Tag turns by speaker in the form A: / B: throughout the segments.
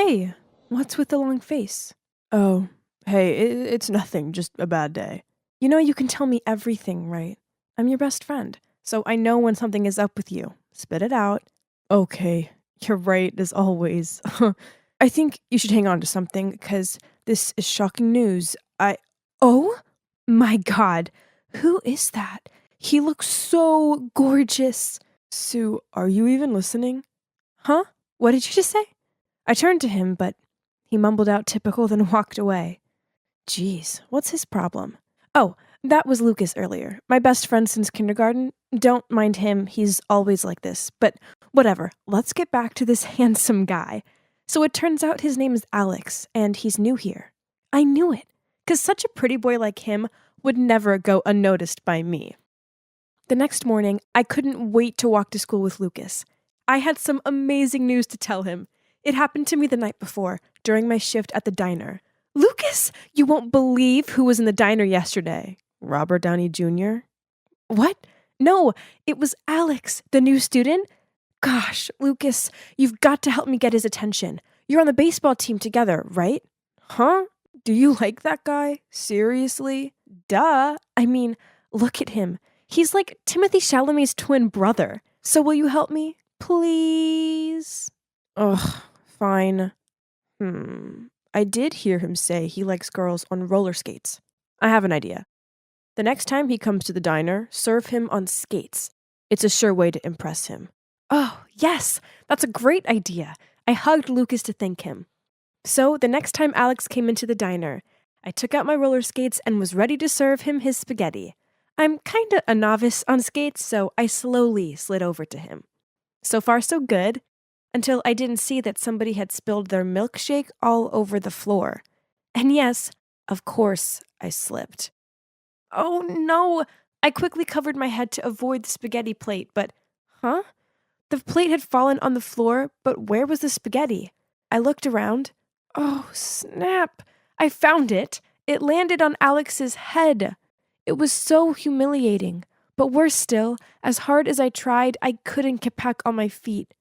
A: Hey, what's with the long face? Oh, hey, it's nothing, just a bad day. You know you can tell me everything, right? I'm your best friend, so I know when something is up with you. Spit it out. Okay, you're right, as always. I think you should hang on to something, because this is shocking news. Oh my god, who is that? He looks so gorgeous. Sue, are you even listening? Huh? What did you just say? I turned to him, but he mumbled out typical, then walked away. Jeez, what's his problem? Oh, that was Lucas earlier. My best friend since kindergarten. Don't mind him, he's always like this. But whatever, let's get back to this handsome guy. So it turns out his name is Alex, and he's new here. I knew it, because such a pretty boy like him would never go unnoticed by me. The next morning, I couldn't wait to walk to school with Lucas. I had some amazing news to tell him. It happened to me the night before, during my shift at the diner. Lucas, you won't believe who was in the diner yesterday. Robert Downey Jr.? What? No, it was Alex, the new student. Gosh, Lucas, you've got to help me get his attention. You're on the baseball team together, right? Huh? Do you like that guy? Seriously? Duh. I mean, look at him. He's like Timothy Chalamet's twin brother. So will you help me? Please? Ugh, fine. I did hear him say he likes girls on roller skates. I have an idea. The next time he comes to the diner, serve him on skates. It's a sure way to impress him. Oh, yes, that's a great idea. I hugged Lucas to thank him. So the next time Alex came into the diner, I took out my roller skates and was ready to serve him his spaghetti. I'm kinda a novice on skates, so I slowly slid over to him. So far, so good, until I didn't see that somebody had spilled their milkshake all over the floor. And yes, of course, I slipped. Oh no! I quickly covered my head to avoid the spaghetti plate, but, huh? The plate had fallen on the floor, but where was the spaghetti? I looked around. Oh, snap! I found it! It landed on Alex's head. It was so humiliating. But worse still, as hard as I tried, I couldn't get back on my feet.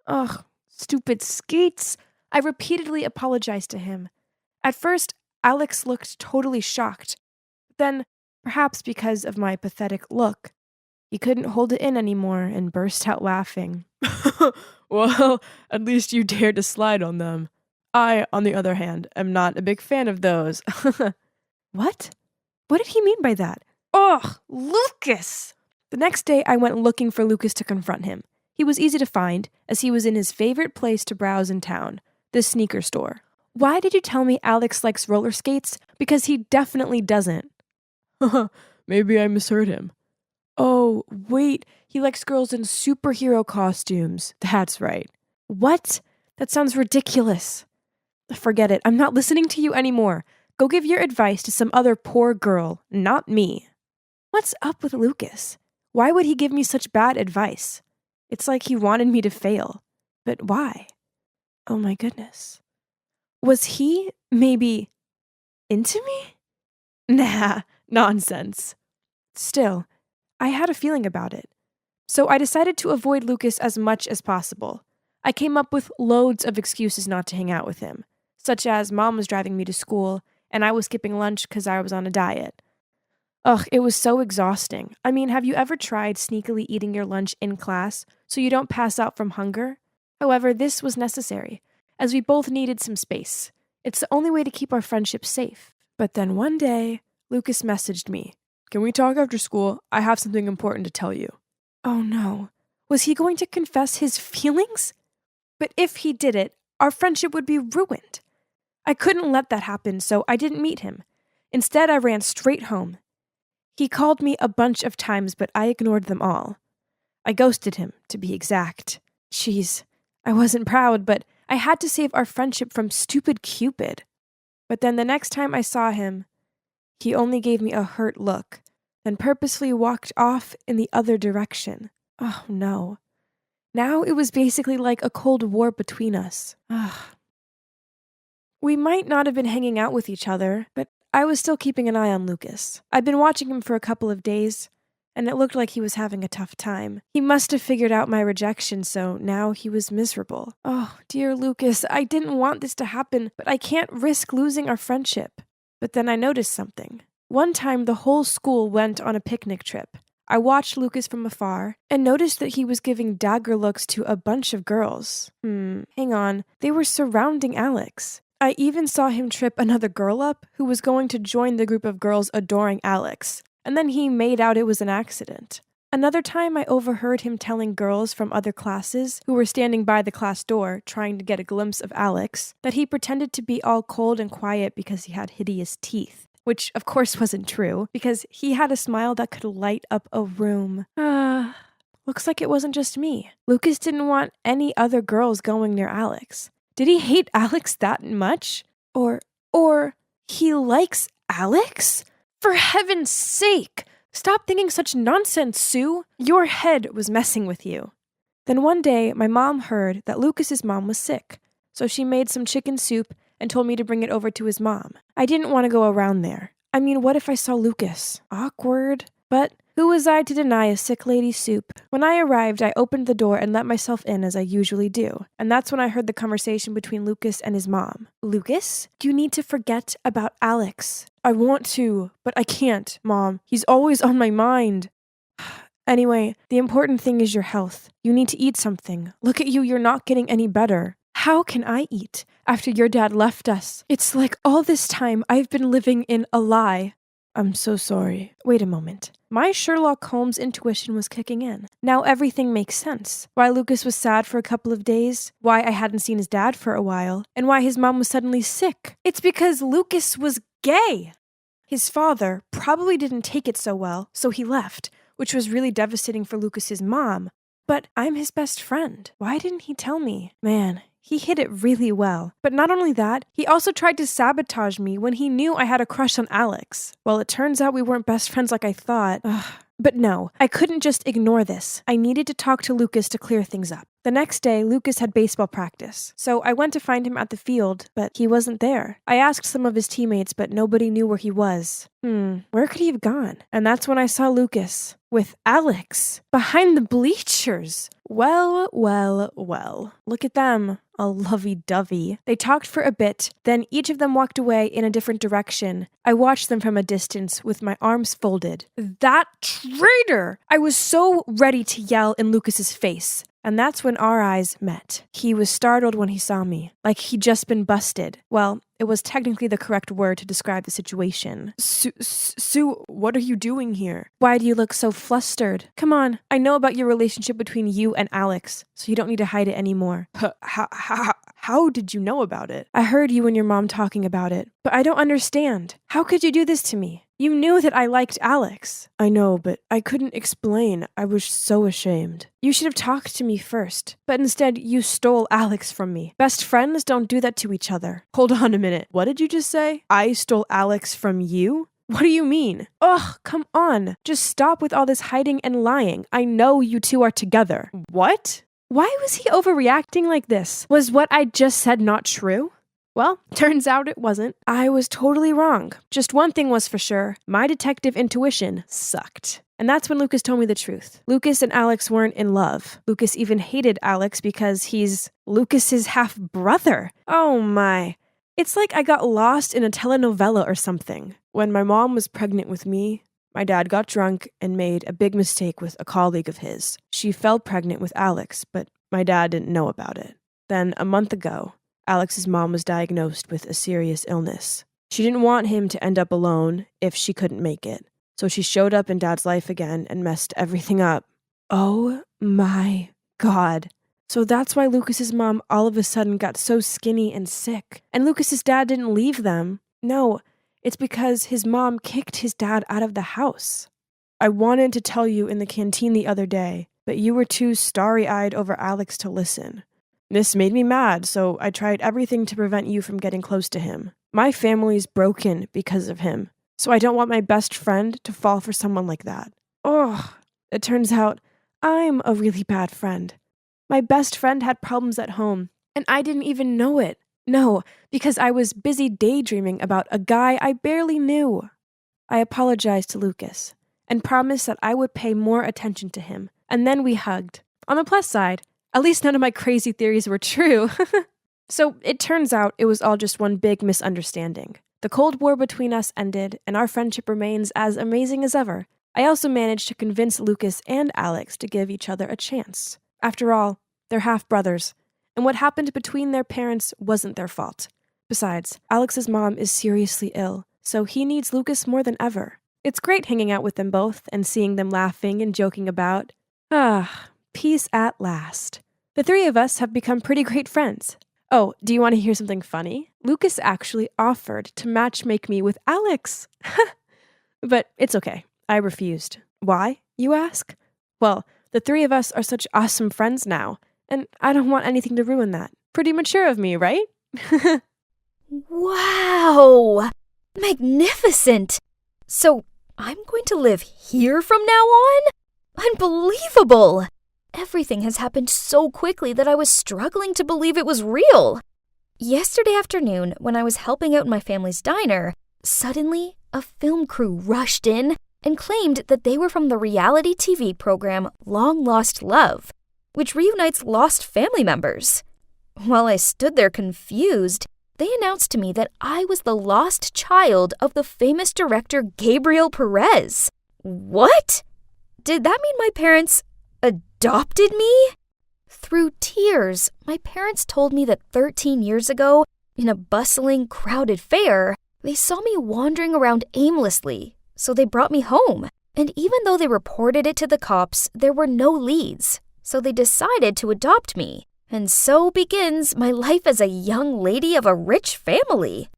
A: Ugh, stupid skates! I repeatedly apologized to him. At first, Alex looked totally shocked. Then, perhaps because of my pathetic look, he couldn't hold it in anymore and burst out laughing. Well, at least you dared to slide on them. I, on the other hand, am not a big fan of those. What? What did he mean by that? Ugh, Lucas! The next day, I went looking for Lucas to confront him. He was easy to find, as he was in his favorite place to browse in town, the sneaker store. Why did you tell me Alex likes roller skates? Because he definitely doesn't. Maybe I misheard him. Oh, wait, he likes girls in superhero costumes. That's right. What? That sounds ridiculous. Forget it, I'm not listening to you anymore. Go give your advice to some other poor girl, not me. What's up with Lucas? Why would he give me such bad advice? It's like he wanted me to fail. But why? Oh my goodness. Was he, maybe, into me? Nah, nonsense. Still, I had a feeling about it. So I decided to avoid Lucas as much as possible. I came up with loads of excuses not to hang out with him, such as Mom was driving me to school, and I was skipping lunch because I was on a diet. Ugh, it was so exhausting. I mean, have you ever tried sneakily eating your lunch in class so you don't pass out from hunger? However, this was necessary, as we both needed some space. It's the only way to keep our friendship safe. But then one day, Lucas messaged me. Can we talk after school? I have something important to tell you. Oh no. Was he going to confess his feelings? But if he did it, our friendship would be ruined. I couldn't let that happen, so I didn't meet him. Instead, I ran straight home. He called me a bunch of times, but I ignored them all. I ghosted him, to be exact. Jeez, I wasn't proud, but I had to save our friendship from stupid Cupid. But then the next time I saw him, he only gave me a hurt look, then purposefully walked off in the other direction. Oh no. Now it was basically like a cold war between us. Ugh. We might not have been hanging out with each other, but I was still keeping an eye on Lucas. I'd been watching him for a couple of days, and it looked like he was having a tough time. He must have figured out my rejection, so now he was miserable. Oh, dear Lucas, I didn't want this to happen, but I can't risk losing our friendship. But then I noticed something. One time, the whole school went on a picnic trip. I watched Lucas from afar and noticed that he was giving dagger looks to a bunch of girls. Hang on. They were surrounding Alex. I even saw him trip another girl up who was going to join the group of girls adoring Alex, and then he made out it was an accident. Another time, I overheard him telling girls from other classes who were standing by the class door trying to get a glimpse of Alex that he pretended to be all cold and quiet because he had hideous teeth. Which, of course, wasn't true, because he had a smile that could light up a room. Looks like it wasn't just me. Lucas didn't want any other girls going near Alex. Did he hate Alex that much? Or he likes Alex? For heaven's sake! Stop thinking such nonsense, Sue! Your head was messing with you. Then one day, my mom heard that Lucas's mom was sick, so she made some chicken soup and told me to bring it over to his mom. I didn't want to go around there. I mean, what if I saw Lucas? Awkward. But who was I to deny a sick lady's soup? When I arrived, I opened the door and let myself in as I usually do. And that's when I heard the conversation between Lucas and his mom. Lucas, you need to forget about Alex. I want to, but I can't, Mom. He's always on my mind. Anyway, the important thing is your health. You need to eat something. Look at you, you're not getting any better. How can I eat after your dad left us? It's like all this time I've been living in a lie. I'm so sorry. Wait a moment. My Sherlock Holmes intuition was kicking in. Now everything makes sense. Why Lucas was sad for a couple of days, why I hadn't seen his dad for a while, and why his mom was suddenly sick. It's because Lucas was gay. His father probably didn't take it so well, so he left, which was really devastating for Lucas's mom. But I'm his best friend. Why didn't he tell me? Man, he hid it really well. But not only that, he also tried to sabotage me when he knew I had a crush on Alex. Well, it turns out we weren't best friends like I thought. But no, I couldn't just ignore this. I needed to talk to Lucas to clear things up. The next day, Lucas had baseball practice, so I went to find him at the field, but he wasn't there. I asked some of his teammates, but nobody knew where he was. Where could he have gone? And that's when I saw Lucas with Alex behind the bleachers. Well. Look at them. All lovey-dovey. They talked for a bit, then each of them walked away in a different direction. I watched them from a distance with my arms folded. That traitor! I was so ready to yell in Lucas's face. And that's when our eyes met. He was startled when he saw me, like he'd just been busted. Well, it was technically the correct word to describe the situation. Sue, what are you doing here? Why do you look so flustered? Come on, I know about your relationship between you and Alex, so you don't need to hide it anymore. How did you know about it? I heard you and your mom talking about it, but I don't understand. How could you do this to me? You knew that I liked Alex. I know, but I couldn't explain. I was so ashamed. You should have talked to me first, but instead you stole Alex from me. Best friends don't do that to each other. Hold on a minute. What did you just say? I stole Alex from you? What do you mean? Ugh, come on. Just stop with all this hiding and lying. I know you two are together. What? Why was he overreacting like this? Was what I just said not true? Well, turns out it wasn't. I was totally wrong. Just one thing was for sure. My detective intuition sucked. And that's when Lucas told me the truth. Lucas and Alex weren't in love. Lucas even hated Alex because he's Lucas's half-brother. Oh my. It's like I got lost in a telenovela or something. When my mom was pregnant with me, my dad got drunk and made a big mistake with a colleague of his. She fell pregnant with Alex, but my dad didn't know about it. Then, a month ago, Alex's mom was diagnosed with a serious illness. She didn't want him to end up alone if she couldn't make it. So she showed up in Dad's life again and messed everything up. Oh my God. So that's why Lucas's mom all of a sudden got so skinny and sick. And Lucas's dad didn't leave them. No, it's because his mom kicked his dad out of the house. I wanted to tell you in the canteen the other day, but you were too starry-eyed over Alex to listen. This made me mad, so I tried everything to prevent you from getting close to him. My family's broken because of him, so I don't want my best friend to fall for someone like that. Ugh, it turns out I'm a really bad friend. My best friend had problems at home, and I didn't even know it. No, because I was busy daydreaming about a guy I barely knew. I apologized to Lucas, and promised that I would pay more attention to him. And then we hugged. On the plus side, at least none of my crazy theories were true. So it turns out it was all just one big misunderstanding. The Cold War between us ended, and our friendship remains as amazing as ever. I also managed to convince Lucas and Alex to give each other a chance. After all, they're half-brothers, and what happened between their parents wasn't their fault. Besides, Alex's mom is seriously ill, so he needs Lucas more than ever. It's great hanging out with them both and seeing them laughing and joking about. Peace at last. The three of us have become pretty great friends. Oh, do you want to hear something funny? Lucas actually offered to matchmake me with Alex. But it's okay. I refused. Why, you ask? Well, the three of us are such awesome friends now, and I don't want anything to ruin that. Pretty mature of me, right?
B: Wow! Magnificent! So, I'm going to live here from now on? Unbelievable! Everything has happened so quickly that I was struggling to believe it was real. Yesterday afternoon, when I was helping out in my family's diner, suddenly a film crew rushed in and claimed that they were from the reality TV program Long Lost Love, which reunites lost family members. While I stood there confused, they announced to me that I was the lost child of the famous director Gabriel Perez. What? Did that mean my parents adopted me? Through tears, my parents told me that 13 years ago, in a bustling, crowded fair, they saw me wandering around aimlessly, so they brought me home. And even though they reported it to the cops, there were no leads, so they decided to adopt me. And so begins my life as a young lady of a rich family.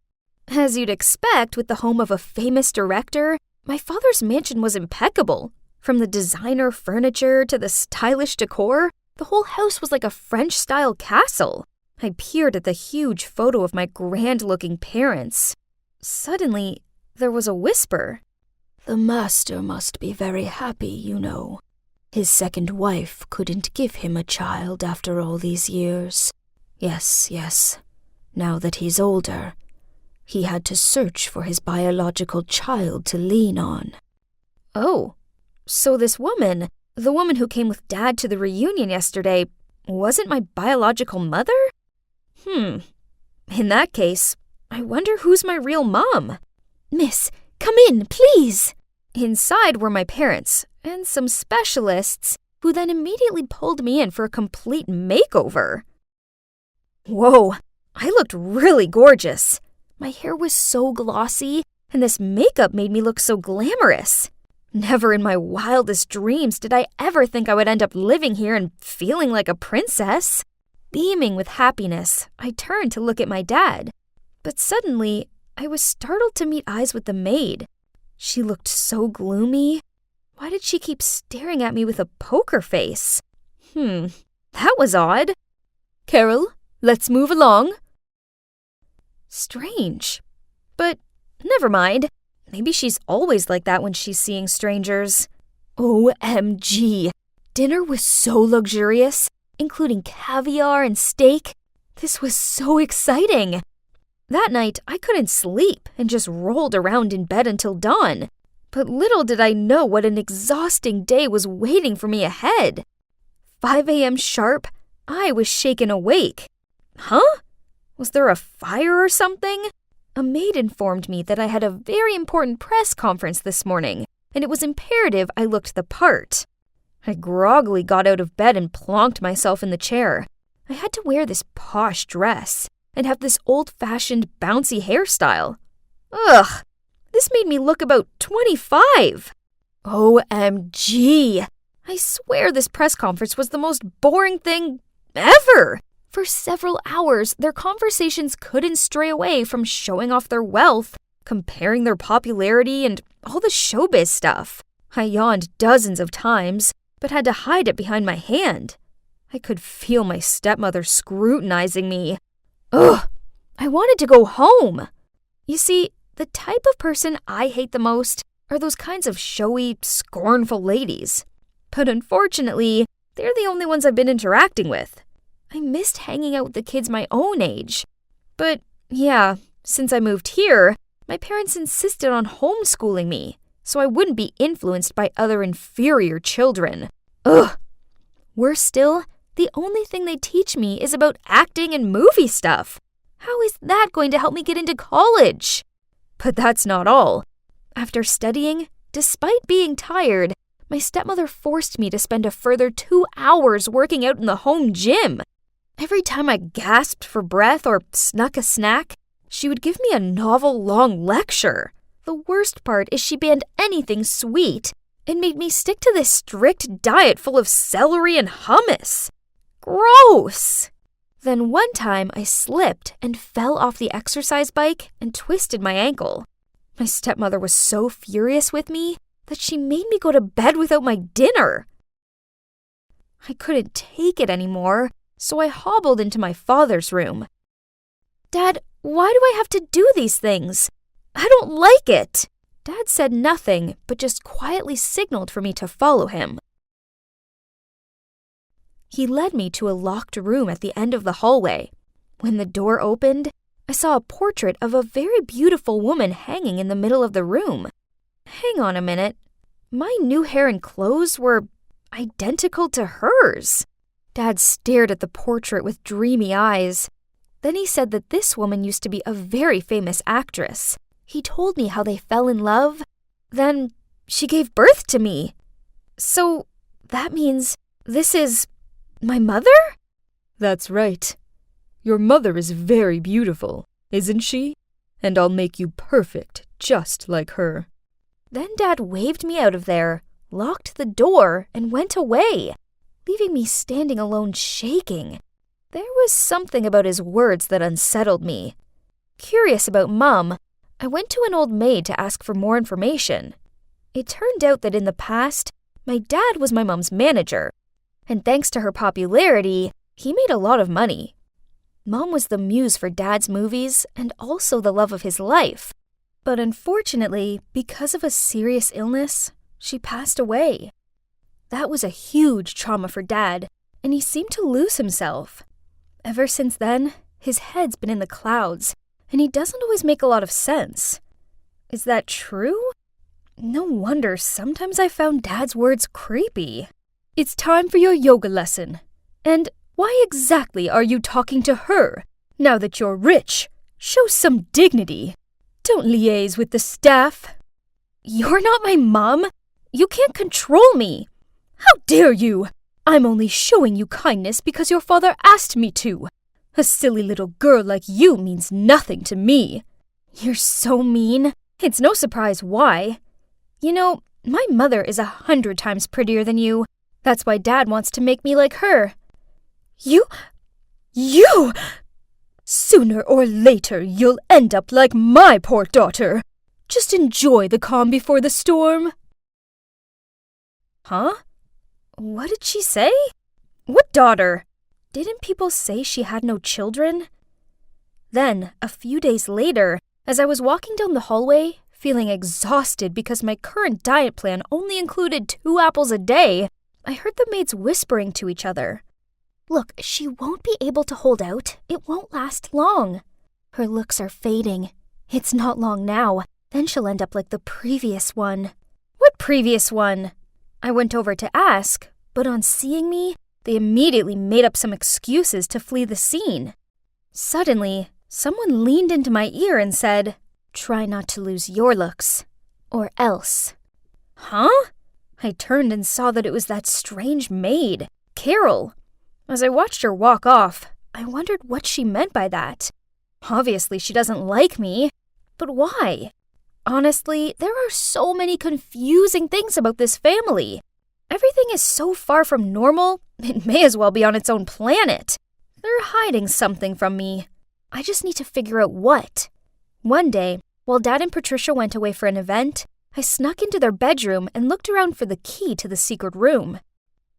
B: As you'd expect with the home of a famous director, my father's mansion was impeccable. From the designer furniture to the stylish decor, the whole house was like a French-style castle. I peered at the huge photo of my grand-looking parents. Suddenly, there was a whisper.
C: "The master must be very happy, you know. His second wife couldn't give him a child after all these years. Yes. Now that he's older, he had to search for his biological child to lean on."
B: Oh, so this woman, the woman who came with Dad to the reunion yesterday, wasn't my biological mother? In that case, I wonder who's my real mom.
C: "Miss, come in, please."
B: Inside were my parents and some specialists who then immediately pulled me in for a complete makeover. Whoa, I looked really gorgeous. My hair was so glossy, and this makeup made me look so glamorous. Never in my wildest dreams did I ever think I would end up living here and feeling like a princess. Beaming with happiness, I turned to look at my dad. But suddenly, I was startled to meet eyes with the maid. She looked so gloomy. Why did she keep staring at me with a poker face? That was odd. "Carol, let's move along." Strange. But never mind. Maybe she's always like that when she's seeing strangers. OMG. Dinner was so luxurious, including caviar and steak. This was so exciting. That night, I couldn't sleep and just rolled around in bed until dawn. But little did I know what an exhausting day was waiting for me ahead. 5 a.m. sharp, I was shaken awake. Huh? Was there a fire or something? A maid informed me that I had a very important press conference this morning, and it was imperative I looked the part. I groggily got out of bed and plonked myself in the chair. I had to wear this posh dress and have this old-fashioned bouncy hairstyle. Ugh, this made me look about 25. OMG. I swear this press conference was the most boring thing ever. For several hours, their conversations couldn't stray away from showing off their wealth, comparing their popularity, and all the showbiz stuff. I yawned dozens of times, but had to hide it behind my hand. I could feel my stepmother scrutinizing me. Ugh, I wanted to go home. You see, the type of person I hate the most are those kinds of showy, scornful ladies. But unfortunately, they're the only ones I've been interacting with. I missed hanging out with the kids my own age. But yeah, since I moved here, my parents insisted on homeschooling me, so I wouldn't be influenced by other inferior children. Ugh! Worse still, the only thing they teach me is about acting and movie stuff. How is that going to help me get into college? But that's not all. After studying, despite being tired, my stepmother forced me to spend a further 2 hours working out in the home gym. Every time I gasped for breath or snuck a snack, she would give me a novel-long lecture. The worst part is she banned anything sweet and made me stick to this strict diet full of celery and hummus. Gross! Then one time I slipped and fell off the exercise bike and twisted my ankle. My stepmother was so furious with me that she made me go to bed without my dinner. I couldn't take it anymore, so I hobbled into my father's room. "Dad, why do I have to do these things? I don't like it." Dad said nothing, but just quietly signaled for me to follow him. He led me to a locked room at the end of the hallway. When the door opened, I saw a portrait of a very beautiful woman hanging in the middle of the room. Hang on a minute. My new hair and clothes were identical to hers. Dad stared at the portrait with dreamy eyes. Then he said that this woman used to be a very famous actress. He told me how they fell in love. Then she gave birth to me. So that means this is my mother?
D: That's right. Your mother is very beautiful, isn't she? And I'll make you perfect, just like her.
B: Then Dad waved me out of there, locked the door, and went away, leaving me standing alone shaking. There was something about his words that unsettled me. Curious about Mum, I went to an old maid to ask for more information. It turned out that in the past, my dad was my mom's manager, and thanks to her popularity, he made a lot of money. Mom was the muse for Dad's movies and also the love of his life. But unfortunately, because of a serious illness, she passed away. That was a huge trauma for Dad, and he seemed to lose himself. Ever since then, his head's been in the clouds, and he doesn't always make a lot of sense. Is that true? No wonder sometimes I found Dad's words creepy. "It's time for your yoga lesson. And why exactly are you talking to her? Now that you're rich, show some dignity. Don't liaise with the staff." "You're not my mom. You can't control me. How dare you? I'm only showing you kindness because your father asked me to. A silly little girl like you means nothing to me." "You're so mean. It's no surprise why. You know, my mother is 100 times prettier than you. That's why Dad wants to make me like her." You! Sooner or later, you'll end up like my poor daughter. Just enjoy the calm before the storm." Huh? What did she say? What daughter? Didn't people say she had no children? Then, a few days later, as I was walking down the hallway, feeling exhausted because my current diet plan only included 2 apples a day, I heard the maids whispering to each other. "Look, she won't be able to hold out. It won't last long. Her looks are fading. It's not long now. Then she'll end up like the previous one." "What previous one?" I went over to ask, but on seeing me, they immediately made up some excuses to flee the scene. Suddenly, someone leaned into my ear and said, "Try not to lose your looks, or else." Huh? I turned and saw that it was that strange maid, Carol. As I watched her walk off, I wondered what she meant by that. Obviously, she doesn't like me, but why? Honestly, there are so many confusing things about this family. Everything is so far from normal, it may as well be on its own planet. They're hiding something from me. I just need to figure out what. One day, while Dad and Patricia went away for an event, I snuck into their bedroom and looked around for the key to the secret room.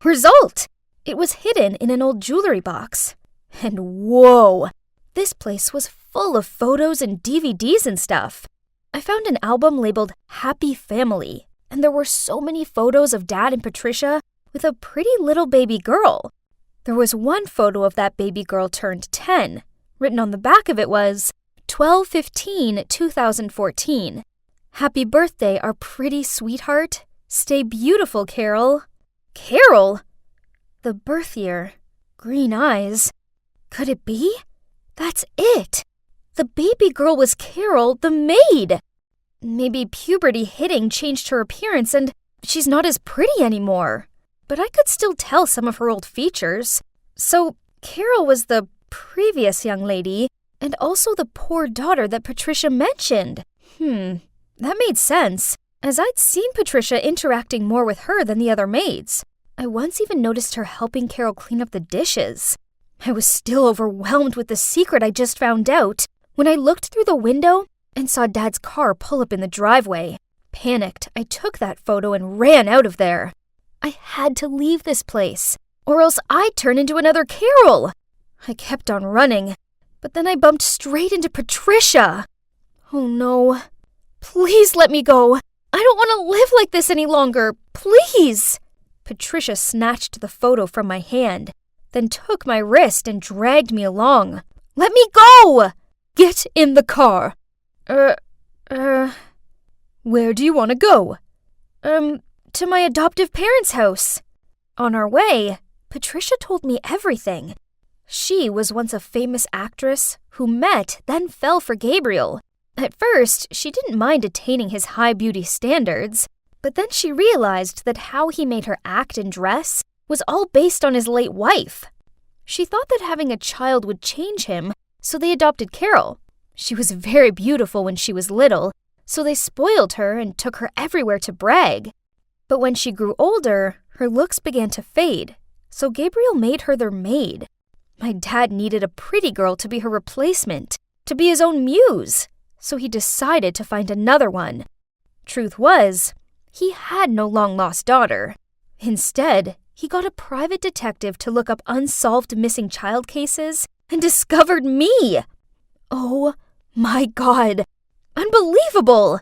B: Result! It was hidden in an old jewelry box. And whoa! This place was full of photos and DVDs and stuff. I found an album labeled Happy Family, and there were so many photos of Dad and Patricia with a pretty little baby girl. There was one photo of that baby girl turned 10. Written on the back of it was 12/15/2014. Happy birthday, our pretty sweetheart. Stay beautiful, Carol. Carol? The birth year. Green eyes. Could it be? That's it. The baby girl was Carol, the maid. Maybe puberty hitting changed her appearance and she's not as pretty anymore. But I could still tell some of her old features. So Carol was the previous young lady and also the poor daughter that Patricia mentioned. That made sense, as I'd seen Patricia interacting more with her than the other maids. I once even noticed her helping Carol clean up the dishes. I was still overwhelmed with the secret I just found out when I looked through the window and saw Dad's car pull up in the driveway. Panicked, I took that photo and ran out of there. I had to leave this place, or else I'd turn into another Carol. I kept on running, but then I bumped straight into Patricia. Oh no. Please let me go. I don't want to live like this any longer. Please. Patricia snatched the photo from my hand, then took my wrist and dragged me along. Let me go!
D: Get in the car. Where do you want to go?
B: To my adoptive parents' house. On our way, Patricia told me everything. She was once a famous actress who met, then fell for Gabriel. At first, she didn't mind attaining his high beauty standards, but then she realized that how he made her act and dress was all based on his late wife. She thought that having a child would change him, so they adopted Carol. She was very beautiful when she was little, so they spoiled her and took her everywhere to brag. But when she grew older, her looks began to fade, so Gabriel made her their maid. My dad needed a pretty girl to be her replacement, to be his own muse, so he decided to find another one. Truth was, he had no long-lost daughter. Instead, he got a private detective to look up unsolved missing child cases and discovered me. Oh my God! Unbelievable!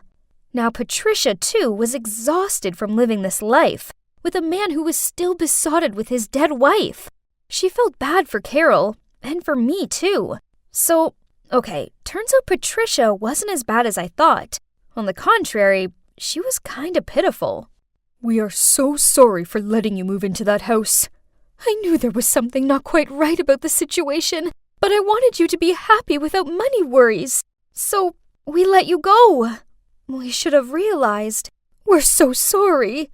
B: Now Patricia, too, was exhausted from living this life, with a man who was still besotted with his dead wife. She felt bad for Carol, and for me, too. So, okay, turns out Patricia wasn't as bad as I thought. On the contrary, she was kinda pitiful.
D: We are so sorry for letting you move into that house. I knew there was something not quite right about the situation, but I wanted you to be happy without money worries.
B: So, we let you go. We should have realized.
D: We're so sorry.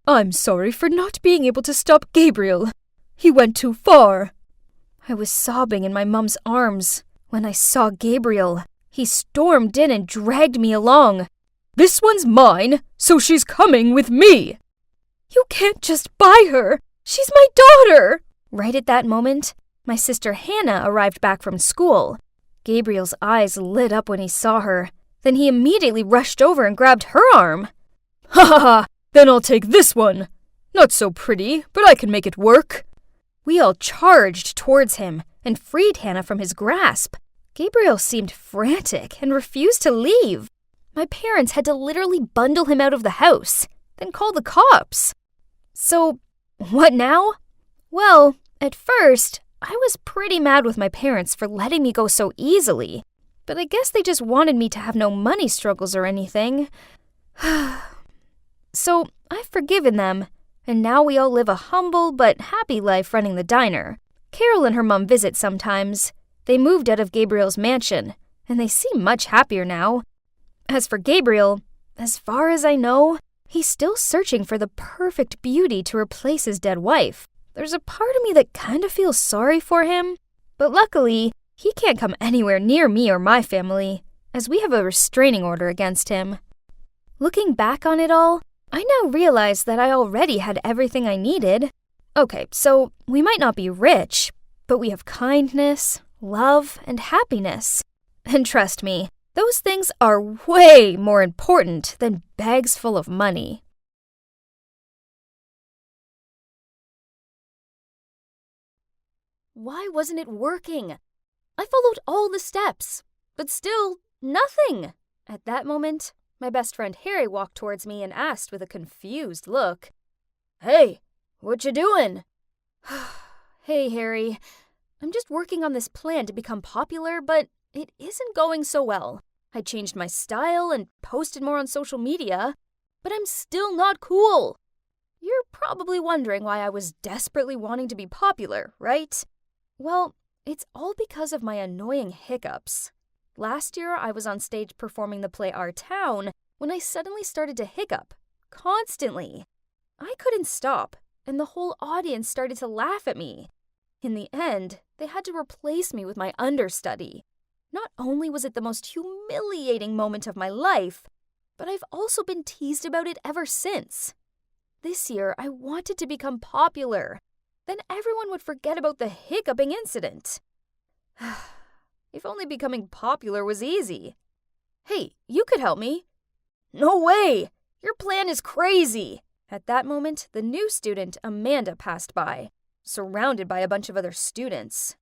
D: I'm sorry for not being able to stop Gabriel. He went too far.
B: I was sobbing in my mum's arms when I saw Gabriel. He stormed in and dragged me along.
D: This one's mine, so she's coming with me.
B: You can't just buy her. She's my daughter. Right at that moment, my sister Hannah arrived back from school. Gabriel's eyes lit up when he saw her. Then he immediately rushed over and grabbed her arm.
D: Ha ha ha! Then I'll take this one. Not so pretty, but I can make it work.
B: We all charged towards him and freed Hannah from his grasp. Gabriel seemed frantic and refused to leave. My parents had to literally bundle him out of the house, then call the cops. So, what now? Well, at first, I was pretty mad with my parents for letting me go so easily, but I guess they just wanted me to have no money struggles or anything. So, I've forgiven them, and now we all live a humble but happy life running the diner. Carol and her mom visit sometimes. They moved out of Gabriel's mansion, and they seem much happier now. As for Gabriel, as far as I know, he's still searching for the perfect beauty to replace his dead wife. There's a part of me that kind of feels sorry for him, but luckily, he can't come anywhere near me or my family, as we have a restraining order against him. Looking back on it all, I now realize that I already had everything I needed. Okay, so we might not be rich, but we have kindness, love, and happiness. And trust me, those things are way more important than bags full of money. Why wasn't it working? I followed all the steps, but still, nothing. At that moment, my best friend Harry walked towards me and asked with a confused look, "Hey, what you doing?" Hey, Harry. I'm just working on this plan to become popular, but it isn't going so well. I changed my style and posted more on social media, but I'm still not cool. You're probably wondering why I was desperately wanting to be popular, right? Well, it's all because of my annoying hiccups. Last year, I was on stage performing the play Our Town when I suddenly started to hiccup, constantly. I couldn't stop, and the whole audience started to laugh at me. In the end, they had to replace me with my understudy. Not only was it the most humiliating moment of my life, but I've also been teased about it ever since. This year, I wanted to become popular. Then everyone would forget about the hiccuping incident. If only becoming popular was easy. Hey, you could help me. No way! Your plan is crazy! At that moment, the new student, Amanda, passed by, surrounded by a bunch of other students.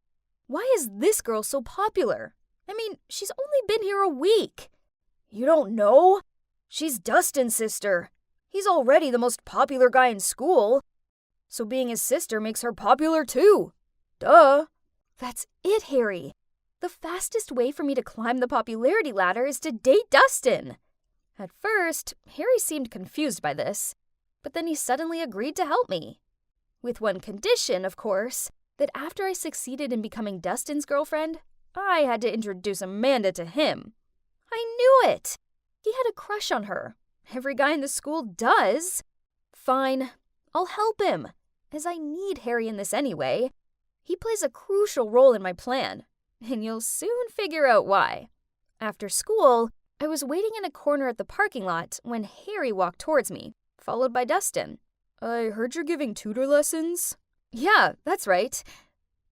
B: Why is this girl so popular? I mean, she's only been here a week. You don't know? She's Dustin's sister. He's already the most popular guy in school. So being his sister makes her popular too. Duh. That's it, Harry. The fastest way for me to climb the popularity ladder is to date Dustin. At first, Harry seemed confused by this, but then he suddenly agreed to help me. With one condition, of course, that after I succeeded in becoming Dustin's girlfriend, I had to introduce Amanda to him. I knew it! He had a crush on her. Every guy in the school does. Fine, I'll help him, as I need Harry in this anyway. He plays a crucial role in my plan, and you'll soon figure out why. After school, I was waiting in a corner at the parking lot when Harry walked towards me, followed by Dustin. I heard you're giving tutor lessons? Yeah, that's right.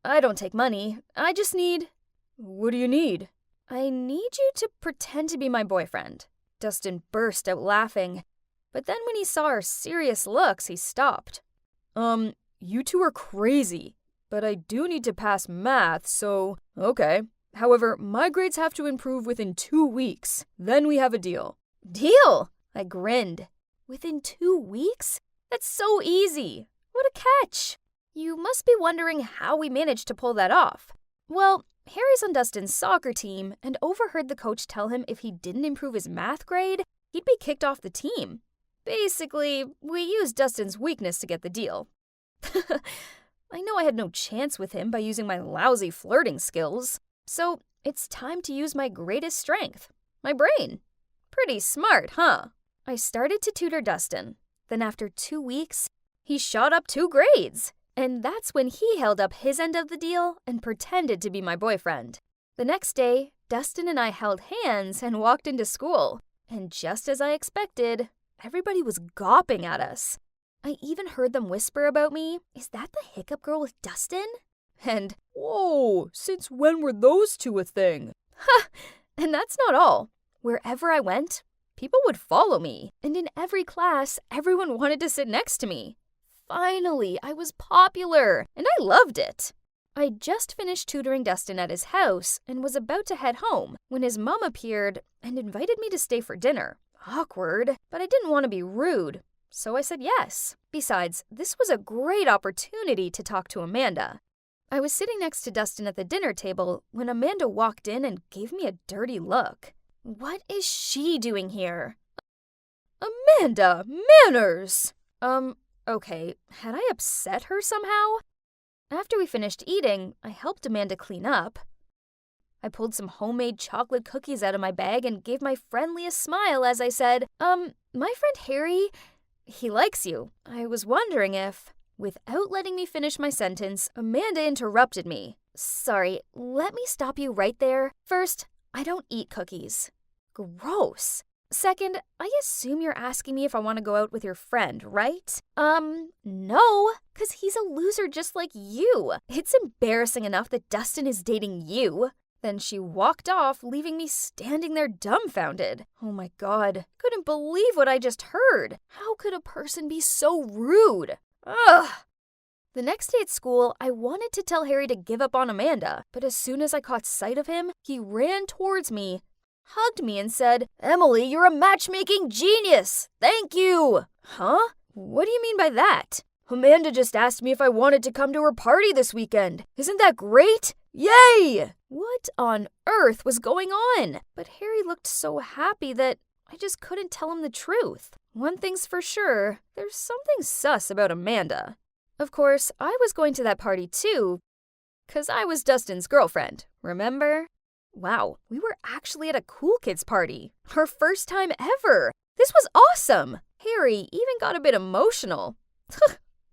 B: I don't take money. I just need... What do you need? I need you to pretend to be my boyfriend. Dustin burst out laughing, but then when he saw our serious looks, he stopped. You two are crazy, but I do need to pass math, so... Okay. However, my grades have to improve within 2 weeks. Then we have a deal. Deal? I grinned. Within 2 weeks? That's so easy. What a catch. You must be wondering how we managed to pull that off. Well, Harry's on Dustin's soccer team and overheard the coach tell him if he didn't improve his math grade, he'd be kicked off the team. Basically, we used Dustin's weakness to get the deal. I know I had no chance with him by using my lousy flirting skills, so it's time to use my greatest strength, my brain. Pretty smart, huh? I started to tutor Dustin. Then after 2 weeks, he shot up 2 grades. And that's when he held up his end of the deal and pretended to be my boyfriend. The next day, Dustin and I held hands and walked into school. And just as I expected, everybody was gawping at us. I even heard them whisper about me, "Is that the hiccup girl with Dustin?" And, "Whoa, since when were those two a thing?" Ha! And that's not all. Wherever I went, people would follow me. And in every class, everyone wanted to sit next to me. Finally, I was popular, and I loved it. I just finished tutoring Dustin at his house and was about to head home when his mom appeared and invited me to stay for dinner. Awkward, but I didn't want to be rude, so I said yes. Besides, this was a great opportunity to talk to Amanda. I was sitting next to Dustin at the dinner table when Amanda walked in and gave me a dirty look. What is she doing here? Amanda, manners! Okay, had I upset her somehow? After we finished eating, I helped Amanda clean up. I pulled some homemade chocolate cookies out of my bag and gave my friendliest smile as I said, my friend Harry, he likes you. I was wondering if... Without letting me finish my sentence, Amanda interrupted me. Sorry, let me stop you right there. First, I don't eat cookies. Gross. Second, I assume you're asking me if I want to go out with your friend, right? No, because he's a loser just like you. It's embarrassing enough that Dustin is dating you. Then she walked off, leaving me standing there dumbfounded. Oh my God, couldn't believe what I just heard. How could a person be so rude? Ugh. The next day at school, I wanted to tell Harry to give up on Amanda, but as soon as I caught sight of him, he ran towards me, hugged me and said, "Emily, you're a matchmaking genius! Thank you!" Huh? What do you mean by that? Amanda just asked me if I wanted to come to her party this weekend. Isn't that great? Yay! What on earth was going on? But Harry looked so happy that I just couldn't tell him the truth. One thing's for sure, there's something sus about Amanda. Of course, I was going to that party too, 'cause I was Dustin's girlfriend, remember? Wow, we were actually at a cool kids party. Our first time ever. This was awesome. Harry even got a bit emotional.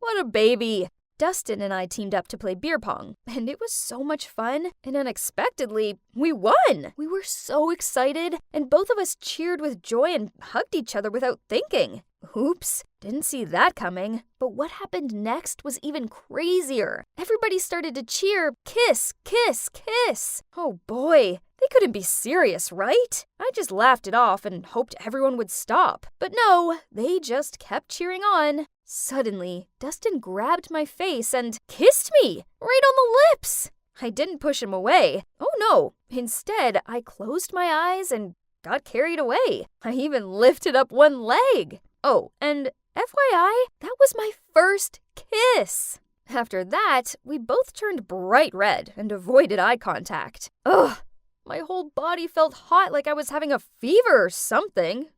B: What a baby. Dustin and I teamed up to play beer pong, and it was so much fun, and unexpectedly, we won! We were so excited, and both of us cheered with joy and hugged each other without thinking. Oops, didn't see that coming. But what happened next was even crazier. Everybody started to cheer, kiss, kiss, kiss. Oh boy, they couldn't be serious, right? I just laughed it off and hoped everyone would stop. But no, they just kept cheering on. Suddenly, Dustin grabbed my face and kissed me right on the lips. I didn't push him away. Oh no, instead, I closed my eyes and got carried away. I even lifted up one leg. Oh, and FYI, that was my first kiss. After that, we both turned bright red and avoided eye contact. Ugh, my whole body felt hot like I was having a fever or something.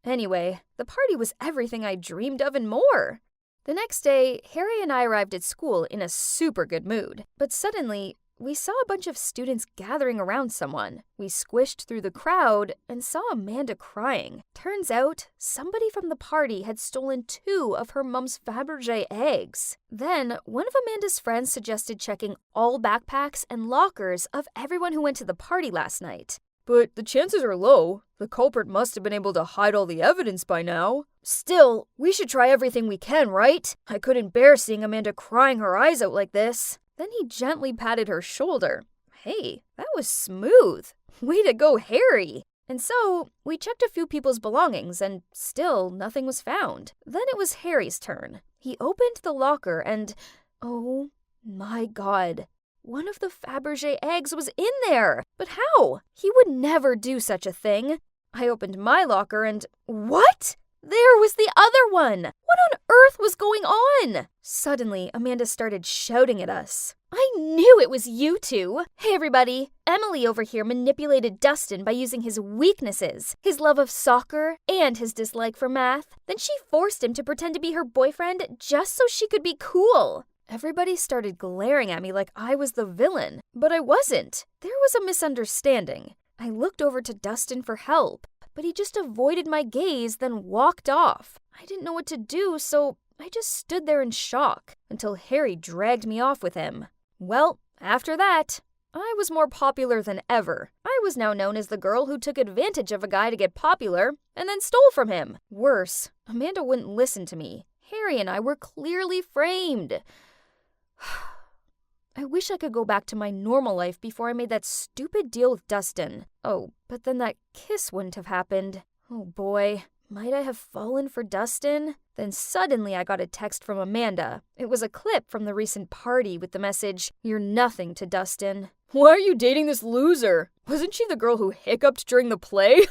B: Anyway, the party was everything I dreamed of and more. The next day, Harry and I arrived at school in a super good mood. But suddenly, we saw a bunch of students gathering around someone. We squished through the crowd and saw Amanda crying. Turns out, somebody from the party had stolen 2 of her mom's Fabergé eggs. Then, one of Amanda's friends suggested checking all backpacks and lockers of everyone who went to the party last night. But the chances are low. The culprit must have been able to hide all the evidence by now. Still, we should try everything we can, right? I couldn't bear seeing Amanda crying her eyes out like this. Then he gently patted her shoulder. Hey, that was smooth. Way to go, Harry. And so, we checked a few people's belongings and still nothing was found. Then it was Harry's turn. He opened the locker and, oh my God, one of the Fabergé eggs was in there. But how? He would never do such a thing. I opened my locker and what? There was the other one! What on earth was going on? Suddenly, Amanda started shouting at us. I knew it was you two! Hey everybody, Emily over here manipulated Dustin by using his weaknesses, his love of soccer and his dislike for math. Then she forced him to pretend to be her boyfriend just so she could be cool. Everybody started glaring at me like I was the villain, but I wasn't. There was a misunderstanding. I looked over to Dustin for help, but he just avoided my gaze, then walked off. I didn't know what to do, so I just stood there in shock until Harry dragged me off with him. Well, after that, I was more popular than ever. I was now known as the girl who took advantage of a guy to get popular and then stole from him. Worse, Amanda wouldn't listen to me. Harry and I were clearly framed. I wish I could go back to my normal life before I made that stupid deal with Dustin. Oh, but then that kiss wouldn't have happened. Oh boy, might I have fallen for Dustin? Then suddenly I got a text from Amanda. It was a clip from the recent party with the message, "You're nothing to Dustin." Why are you dating this loser? Wasn't she the girl who hiccuped during the play?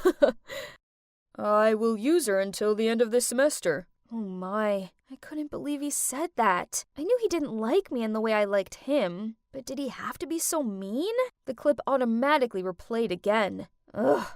B: I will use her until the end of this semester. Oh my, I couldn't believe he said that. I knew he didn't like me in the way I liked him, but did he have to be so mean? The clip automatically replayed again. Ugh,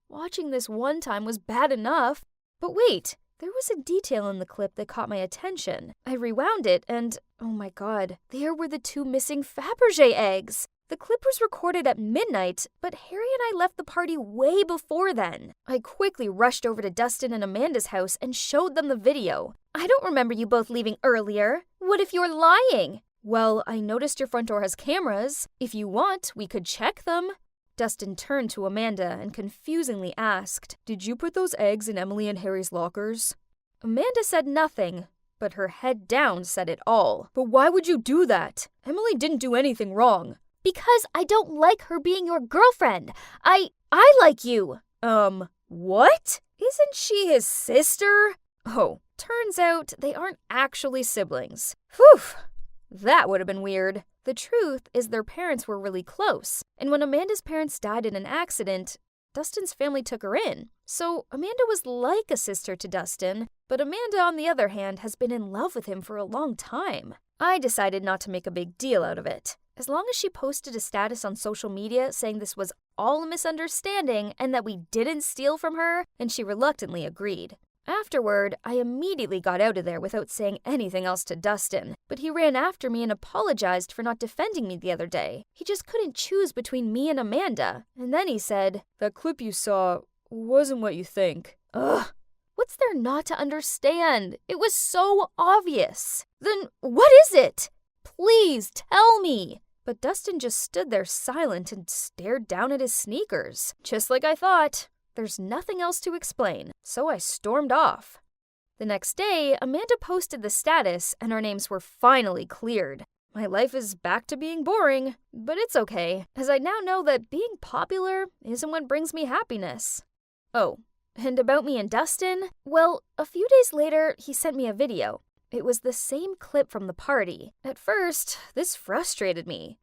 B: watching this one time was bad enough. But wait, there was a detail in the clip that caught my attention. I rewound it and, oh my God, there were the 2 missing Fabergé eggs. The clip was recorded at midnight, but Harry and I left the party way before then. I quickly rushed over to Dustin and Amanda's house and showed them the video. I don't remember you both leaving earlier. What if you're lying? Well, I noticed your front door has cameras. If you want, we could check them. Dustin turned to Amanda and confusingly asked, Did you put those eggs in Emily and Harry's lockers? Amanda said nothing, but her head down said it all. But why would you do that? Emily didn't do anything wrong. Because I don't like her being your girlfriend. I like you. What? Isn't she his sister? Oh, turns out they aren't actually siblings. Whew, that would have been weird. The truth is their parents were really close, and when Amanda's parents died in an accident, Dustin's family took her in. So Amanda was like a sister to Dustin, but Amanda, on the other hand, has been in love with him for a long time. I decided not to make a big deal out of it. as long as she posted a status on social media saying this was all a misunderstanding and that we didn't steal from her, and she reluctantly agreed. Afterward, I immediately got out of there without saying anything else to Dustin, but he ran after me and apologized for not defending me the other day. He just couldn't choose between me and Amanda, and then he said,
D: "That clip you saw wasn't what you think."
B: Ugh. What's there not to understand? It was so obvious. Then what is it? Please tell me. But Dustin just stood there silent and stared down at his sneakers. Just like I thought. There's nothing else to explain, so I stormed off. The next day, Amanda posted the status and our names were finally cleared. My life is back to being boring, but it's okay, as I now know that being popular isn't what brings me happiness. Oh, and about me and Dustin? Well, a few days later, he sent me a video. It was the same clip from the party. At first, this frustrated me.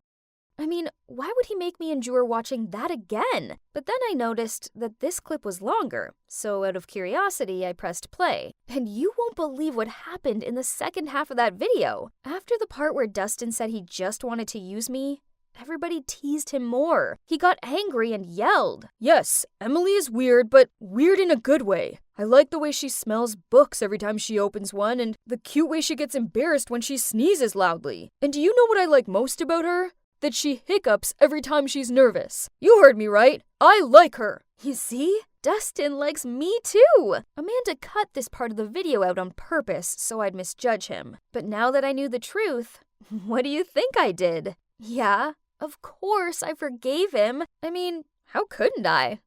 B: I mean, why would he make me endure watching that again? But then I noticed that this clip was longer, so out of curiosity, I pressed play. And you won't believe what happened in the second half of that video. After the part where Dustin said he just wanted to use me, everybody teased him more. He got angry and yelled.
D: "Yes, Emily is weird, but weird in a good way. I like the way she smells books every time she opens one, and the cute way she gets embarrassed when she sneezes loudly. And do you know what I like most about her? That she hiccups every time she's nervous. You heard me right. I like her."
B: You see? Dustin likes me too. Amanda cut this part of the video out on purpose so I'd misjudge him. But now that I knew the truth, what do you think I did? Yeah, of course I forgave him. I mean, how couldn't I?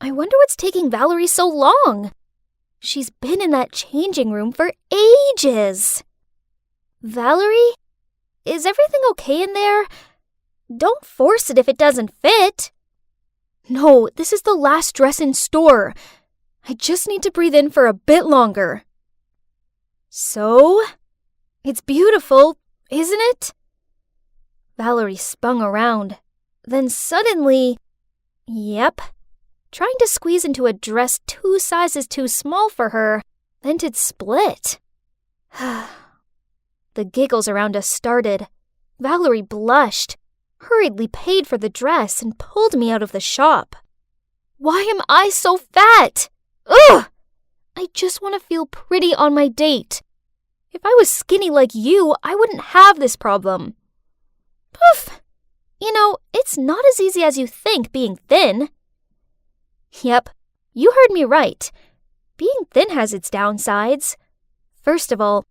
B: I wonder what's taking Valerie so long. She's been in that changing room for ages. Valerie? Is everything okay in there? Don't force it if it doesn't fit. No, this is the last dress in store. I just need to breathe in for a bit longer. So? It's beautiful, isn't it? Valerie spun around. Then suddenly, yep, trying to squeeze into a dress 2 sizes too small for her, then it'd split. The giggles around us started. Valerie blushed, hurriedly paid for the dress, and pulled me out of the shop. Why am I so fat? Ugh! I just want to feel pretty on my date. If I was skinny like you, I wouldn't have this problem. Poof! You know, it's not as easy as you think being thin. Yep, you heard me right. Being thin has its downsides. First of all,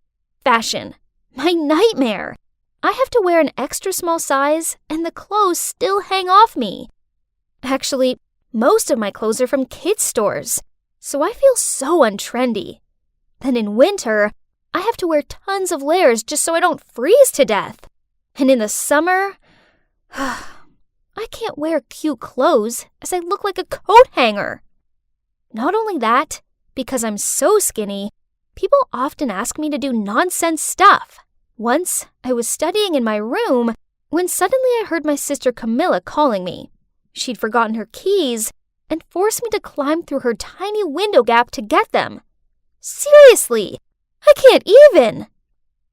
B: fashion. My nightmare. I have to wear an extra small size, and the clothes still hang off me. Actually, most of my clothes are from kids' stores, so I feel so untrendy. Then in winter, I have to wear tons of layers just so I don't freeze to death. And in the summer, I can't wear cute clothes as I look like a coat hanger. Not only that, because I'm so skinny, people often ask me to do nonsense stuff. Once, I was studying in my room when suddenly I heard my sister Camilla calling me. She'd forgotten her keys and forced me to climb through her tiny window gap to get them. Seriously, I can't even.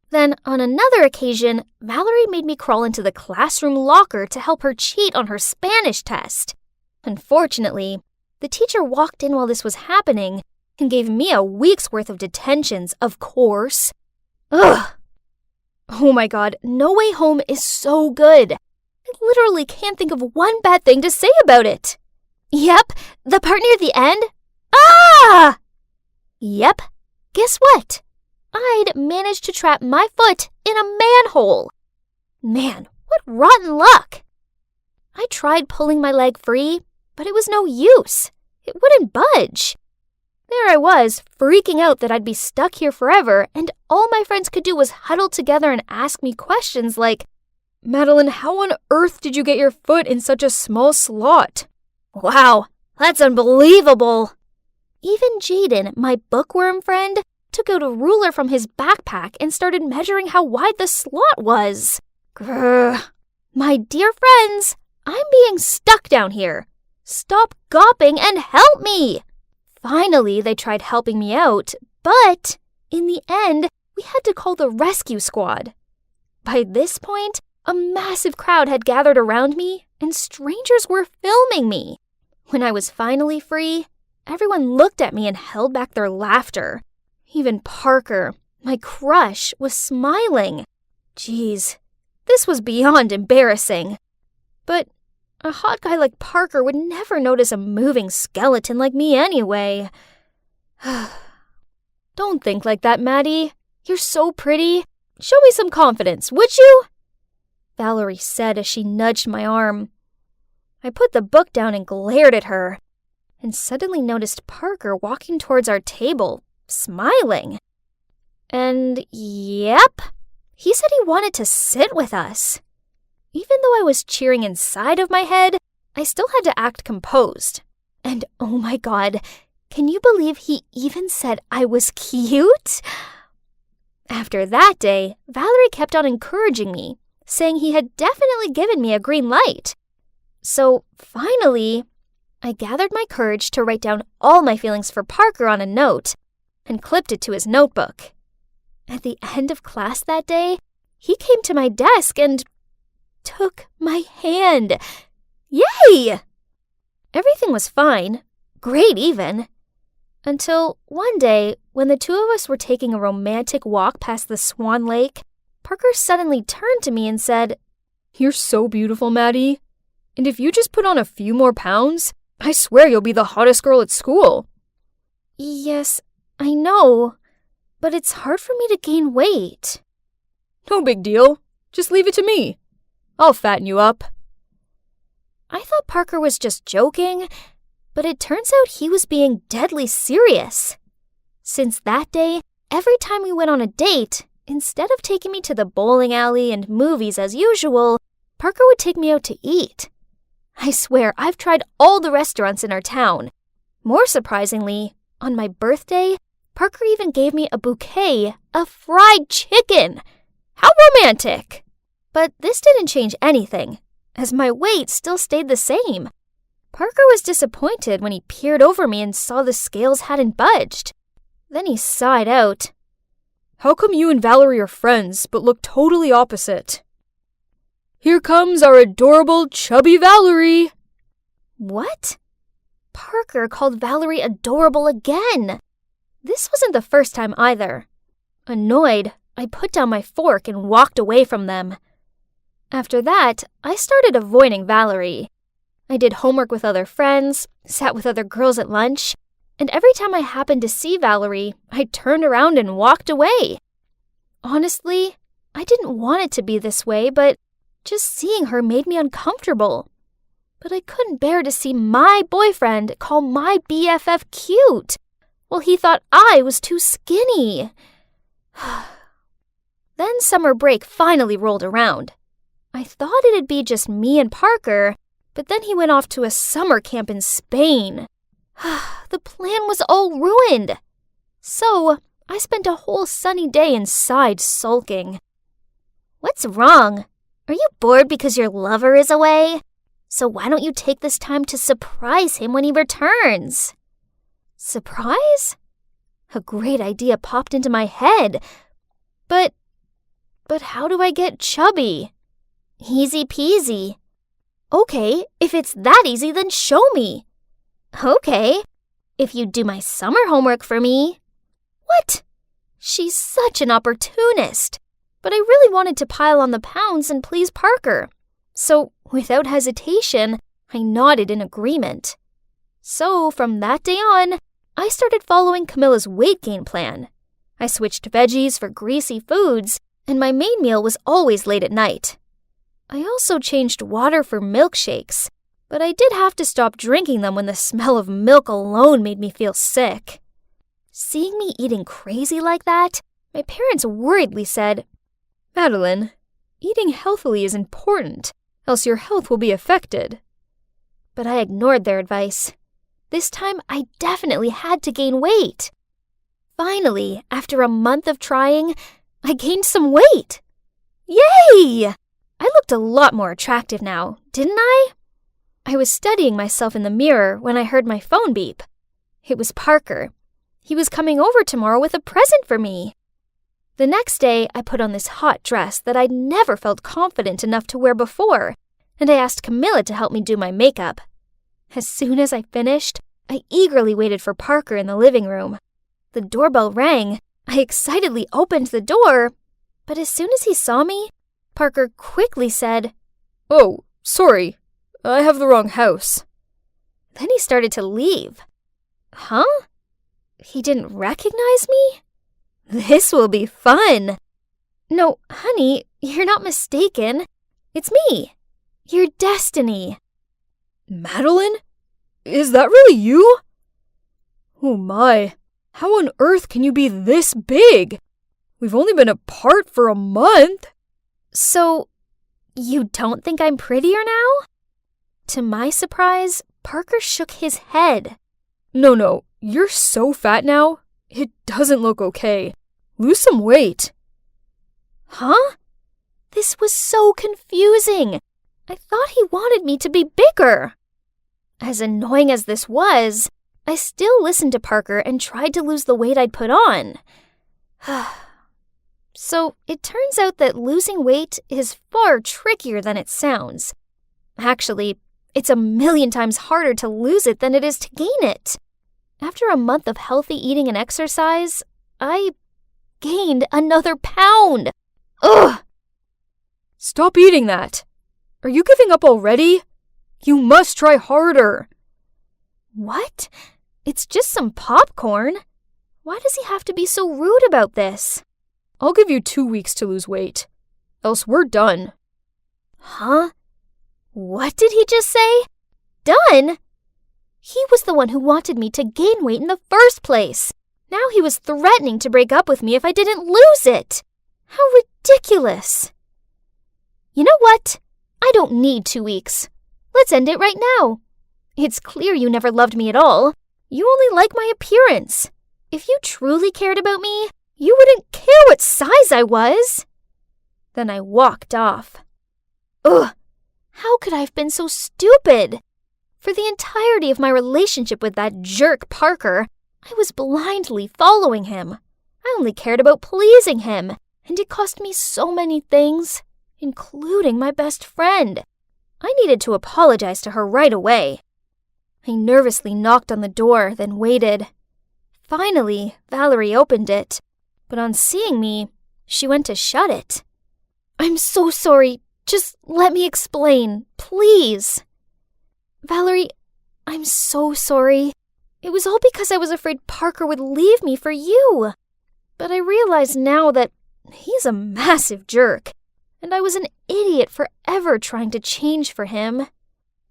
B: Then, on another occasion, Valerie made me crawl into the classroom locker to help her cheat on her Spanish test. Unfortunately, the teacher walked in while this was happening and gave me a week's worth of detentions, of course. Ugh! Oh my god, No Way Home is so good. I literally can't think of one bad thing to say about it. Yep, the part near the end. Ah! Yep, guess what? I'd managed to trap my foot in a manhole. Man, what rotten luck. I tried pulling my leg free, but it was no use. It wouldn't budge. There I was, freaking out that I'd be stuck here forever, and all my friends could do was huddle together and ask me questions like,
D: "Madeline, how on earth did you get your foot in such a small slot?"
B: "Wow, that's unbelievable." Even Jaden, my bookworm friend, took out a ruler from his backpack and started measuring how wide the slot was. Grr. My dear friends, I'm being stuck down here. Stop gawping and help me. Finally, they tried helping me out, but in the end, we had to call the rescue squad. By this point, a massive crowd had gathered around me, and strangers were filming me. When I was finally free, everyone looked at me and held back their laughter. Even Parker, my crush, was smiling. Geez, this was beyond embarrassing. But a hot guy like Parker would never notice a moving skeleton like me anyway. Don't think like that, Maddie. You're so pretty. Show me some confidence, would you? Valerie said as she nudged my arm. I put the book down and glared at her, and suddenly noticed Parker walking towards our table, smiling. And yep, he said he wanted to sit with us. Even though I was cheering inside of my head, I still had to act composed. And oh my God, can you believe he even said I was cute? After that day, Valerie kept on encouraging me, saying he had definitely given me a green light. So finally, I gathered my courage to write down all my feelings for Parker on a note and clipped it to his notebook. At the end of class that day, he came to my desk and took my hand. Yay! Everything was fine, great even, until one day when the two of us were taking a romantic walk past the Swan Lake, Parker suddenly turned to me and said,
D: "You're so beautiful, Maddie. And if you just put on a few more pounds, I swear you'll be the hottest girl at school."
B: Yes, I know, but it's hard for me to gain weight.
D: No big deal. Just leave it to me. I'll fatten you up.
B: I thought Parker was just joking, but it turns out he was being deadly serious. Since that day, every time we went on a date, instead of taking me to the bowling alley and movies as usual, Parker would take me out to eat. I swear, I've tried all the restaurants in our town. More surprisingly, on my birthday, Parker even gave me a bouquet of fried chicken. How romantic! But this didn't change anything, as my weight still stayed the same. Parker was disappointed when he peered over me and saw the scales hadn't budged. Then he sighed out.
D: "How come you and Valerie are friends, but look totally opposite? Here comes our adorable, chubby Valerie."
B: What? Parker called Valerie adorable again. This wasn't the first time either. Annoyed, I put down my fork and walked away from them. After that, I started avoiding Valerie. I did homework with other friends, sat with other girls at lunch, and every time I happened to see Valerie, I turned around and walked away. Honestly, I didn't want it to be this way, but just seeing her made me uncomfortable. But I couldn't bear to see my boyfriend call my BFF cute, while he thought I was too skinny. Then summer break finally rolled around. I thought it'd be just me and Parker, but then he went off to a summer camp in Spain. The plan was all ruined. So I spent a whole sunny day inside sulking. What's wrong? Are you bored because your lover is away? So why don't you take this time to surprise him when he returns? Surprise? A great idea popped into my head. But how do I get chubby? Easy peasy. Okay, if it's that easy, then show me. Okay, if you do my summer homework for me. What? She's such an opportunist. But I really wanted to pile on the pounds and please Parker. So, without hesitation, I nodded in agreement. So, from that day on, I started following Camilla's weight gain plan. I switched veggies for greasy foods, and my main meal was always late at night. I also changed water for milkshakes, but I did have to stop drinking them when the smell of milk alone made me feel sick. Seeing me eating crazy like that, my parents worriedly said,
D: "Madeline, eating healthily is important, else your health will be affected."
B: But I ignored their advice. This time, I definitely had to gain weight. Finally, after a month of trying, I gained some weight. Yay! I looked a lot more attractive now, didn't I? I was studying myself in the mirror when I heard my phone beep. It was Parker. He was coming over tomorrow with a present for me. The next day, I put on this hot dress that I'd never felt confident enough to wear before, and I asked Camilla to help me do my makeup. As soon as I finished, I eagerly waited for Parker in the living room. The doorbell rang. I excitedly opened the door, but as soon as he saw me, Parker quickly said,
D: "Oh, sorry. I have the wrong house."
B: Then he started to leave. Huh? He didn't recognize me? This will be fun. No, honey, you're not mistaken. It's me, your destiny.
D: Madeline? Is that really you? Oh my, how on earth can you be this big? We've only been apart for a month.
B: So, you don't think I'm prettier now? To my surprise, Parker shook his head.
D: No, you're so fat now. It doesn't look okay. Lose some weight.
B: Huh? This was so confusing. I thought he wanted me to be bigger. As annoying as this was, I still listened to Parker and tried to lose the weight I'd put on. So it turns out that losing weight is far trickier than it sounds. Actually, it's 1,000,000 times harder to lose it than it is to gain it. After a month of healthy eating and exercise, I gained another pound. Ugh!
D: Stop eating that. Are you giving up already? You must try harder.
B: What? It's just some popcorn. Why does he have to be so rude about this?
D: I'll give you 2 weeks to lose weight. Else we're done.
B: Huh? What did he just say? Done? He was the one who wanted me to gain weight in the first place. Now he was threatening to break up with me if I didn't lose it. How ridiculous. You know what? I don't need 2 weeks. Let's end it right now. It's clear you never loved me at all. You only like my appearance. If you truly cared about me, you wouldn't care what size I was. Then I walked off. Ugh! How could I have been so stupid? For the entirety of my relationship with that jerk Parker, I was blindly following him. I only cared about pleasing him, and it cost me so many things, including my best friend. I needed to apologize to her right away. I nervously knocked on the door, then waited. Finally, Valerie opened it, but on seeing me, she went to shut it. I'm so sorry. Just let me explain, please. Valerie, I'm so sorry. It was all because I was afraid Parker would leave me for you. But I realize now that he's a massive jerk, and I was an idiot for ever trying to change for him.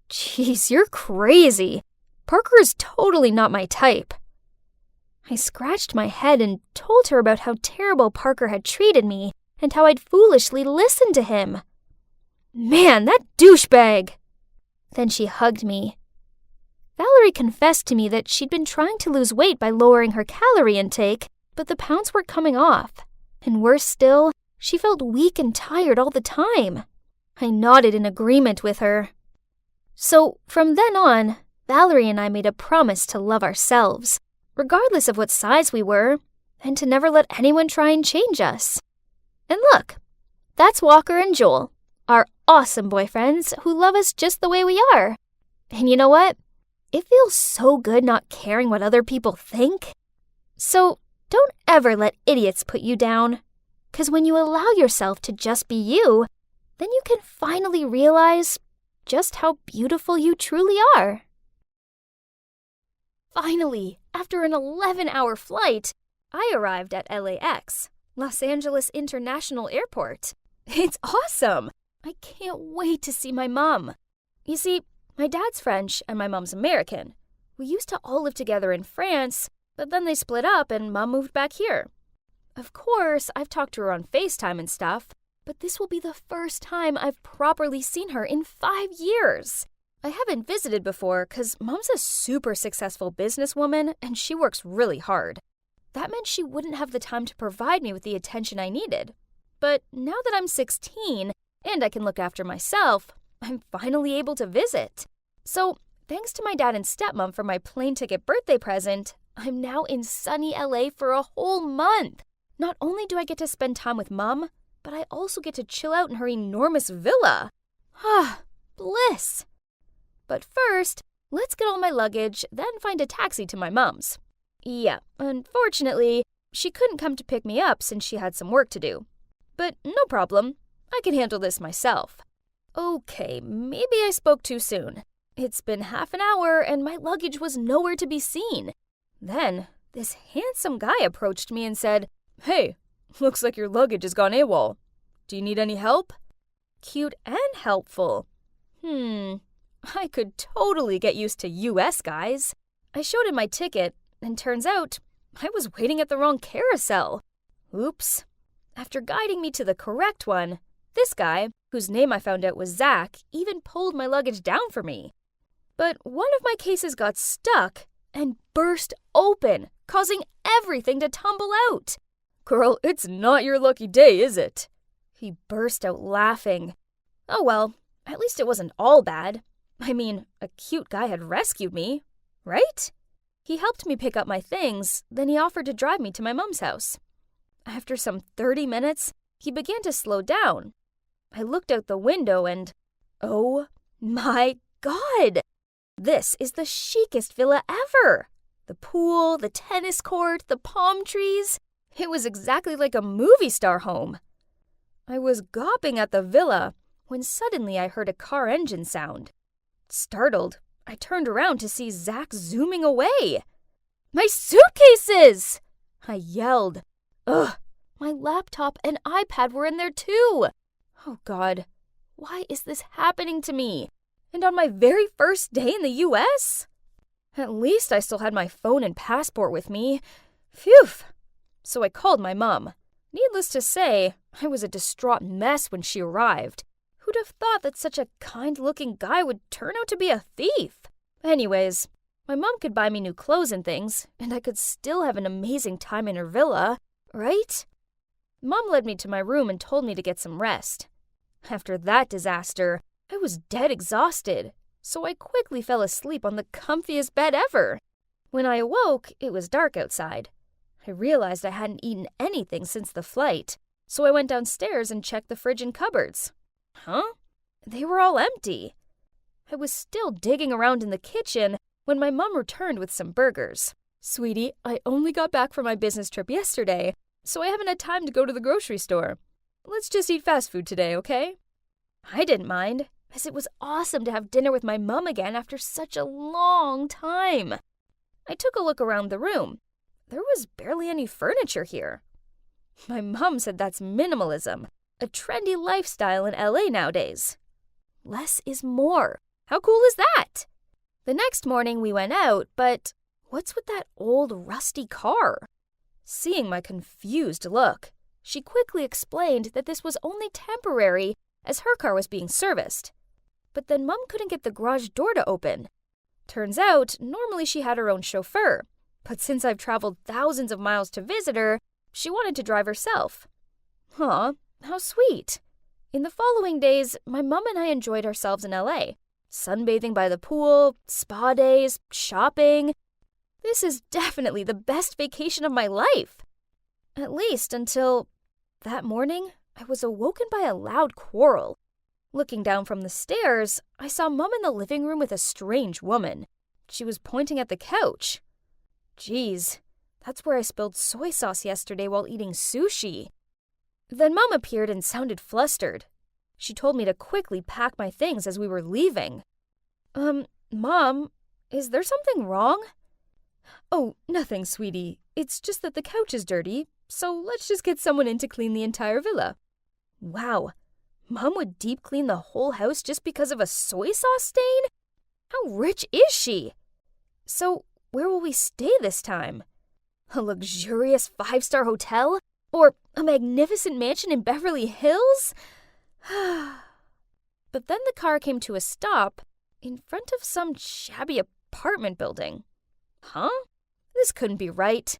B: Jeez, you're crazy. Parker is totally not my type. I scratched my head and told her about how terrible Parker had treated me and how I'd foolishly listened to him. Man, that douchebag! Then she hugged me. Valerie confessed to me that she'd been trying to lose weight by lowering her calorie intake, but the pounds weren't coming off. And worse still, she felt weak and tired all the time. I nodded in agreement with her. So, from then on, Valerie and I made a promise to love ourselves, regardless of what size we were, and to never let anyone try and change us. And look, that's Walker and Joel, our awesome boyfriends who love us just the way we are. And you know what? It feels so good not caring what other people think. So don't ever let idiots put you down. 'Cause when you allow yourself to just be you, then you can finally realize just how beautiful you truly are. Finally, after an 11-hour flight, I arrived at LAX, Los Angeles International Airport. It's awesome! I can't wait to see my mom. You see, my dad's French and my mom's American. We used to all live together in France, but then they split up and Mom moved back here. Of course, I've talked to her on FaceTime and stuff, but this will be the first time I've properly seen her in 5 years. I haven't visited before because Mom's a super successful businesswoman and she works really hard. That meant she wouldn't have the time to provide me with the attention I needed. But now that I'm 16 and I can look after myself, I'm finally able to visit. So, thanks to my dad and stepmom for my plane ticket birthday present, I'm now in sunny LA for a whole month. Not only do I get to spend time with Mom, but I also get to chill out in her enormous villa. Ah, bliss. But first, let's get all my luggage, then find a taxi to my mom's. Yeah, unfortunately, she couldn't come to pick me up since she had some work to do. But no problem, I can handle this myself. Okay, maybe I spoke too soon. It's been half an hour and my luggage was nowhere to be seen. Then, this handsome guy approached me and said, "Hey, looks like your luggage has gone AWOL. Do you need any help?" Cute and helpful. I could totally get used to US guys. I showed him my ticket, and turns out I was waiting at the wrong carousel. Oops. After guiding me to the correct one, this guy, whose name I found out was Zach, even pulled my luggage down for me. But one of my cases got stuck and burst open, causing everything to tumble out.
D: Girl, it's not your lucky day, is it?
B: He burst out laughing. Oh well, at least it wasn't all bad. I mean, a cute guy had rescued me, right? He helped me pick up my things, then he offered to drive me to my mom's house. After some 30 minutes, he began to slow down. I looked out the window and, oh my God! This is the chicest villa ever! The pool, the tennis court, the palm trees. It was exactly like a movie star home. I was gawping at the villa when suddenly I heard a car engine sound. Startled, I turned around to see Zach zooming away. "My suitcases!" I yelled. Ugh, my laptop and iPad were in there too. Oh God, why is this happening to me? And on my very first day in the US? At least I still had my phone and passport with me. Phew. So I called my mom. Needless to say, I was a distraught mess when she arrived. Who'd have thought that such a kind-looking guy would turn out to be a thief? Anyways, my mom could buy me new clothes and things, and I could still have an amazing time in her villa, right? Mom led me to my room and told me to get some rest. After that disaster, I was dead exhausted, so I quickly fell asleep on the comfiest bed ever. When I awoke, it was dark outside. I realized I hadn't eaten anything since the flight, so I went downstairs and checked the fridge and cupboards. Huh? They were all empty. I was still digging around in the kitchen when my mom returned with some burgers. "Sweetie, I only got back from my business trip yesterday, so I haven't had time to go to the grocery store. Let's just eat fast food today, okay?" I didn't mind, as it was awesome to have dinner with my mom again after such a long time. I took a look around the room. There was barely any furniture here. My mom said that's minimalism, a trendy lifestyle in LA nowadays. Less is more. How cool is that? The next morning we went out, but what's with that old rusty car? Seeing my confused look, she quickly explained that this was only temporary as her car was being serviced. But then Mom couldn't get the garage door to open. Turns out, normally she had her own chauffeur, but since I've traveled thousands of miles to visit her, she wanted to drive herself. Aw, how sweet. In the following days, my mom and I enjoyed ourselves in LA. Sunbathing by the pool, spa days, shopping. This is definitely the best vacation of my life. At least until that morning, I was awoken by a loud quarrel. Looking down from the stairs, I saw Mom in the living room with a strange woman. She was pointing at the couch. Geez, that's where I spilled soy sauce yesterday while eating sushi. Then Mom appeared and sounded flustered. She told me to quickly pack my things as we were leaving. Mom, is there something wrong? Oh, nothing, sweetie. It's just that the couch is dirty, so let's just get someone in to clean the entire villa. Wow, Mom would deep clean the whole house just because of a soy sauce stain? How rich is she? So, where will we stay this time? A luxurious 5-star hotel? Or a magnificent mansion in Beverly Hills? But then the car came to a stop in front of some shabby apartment building. Huh? This couldn't be right.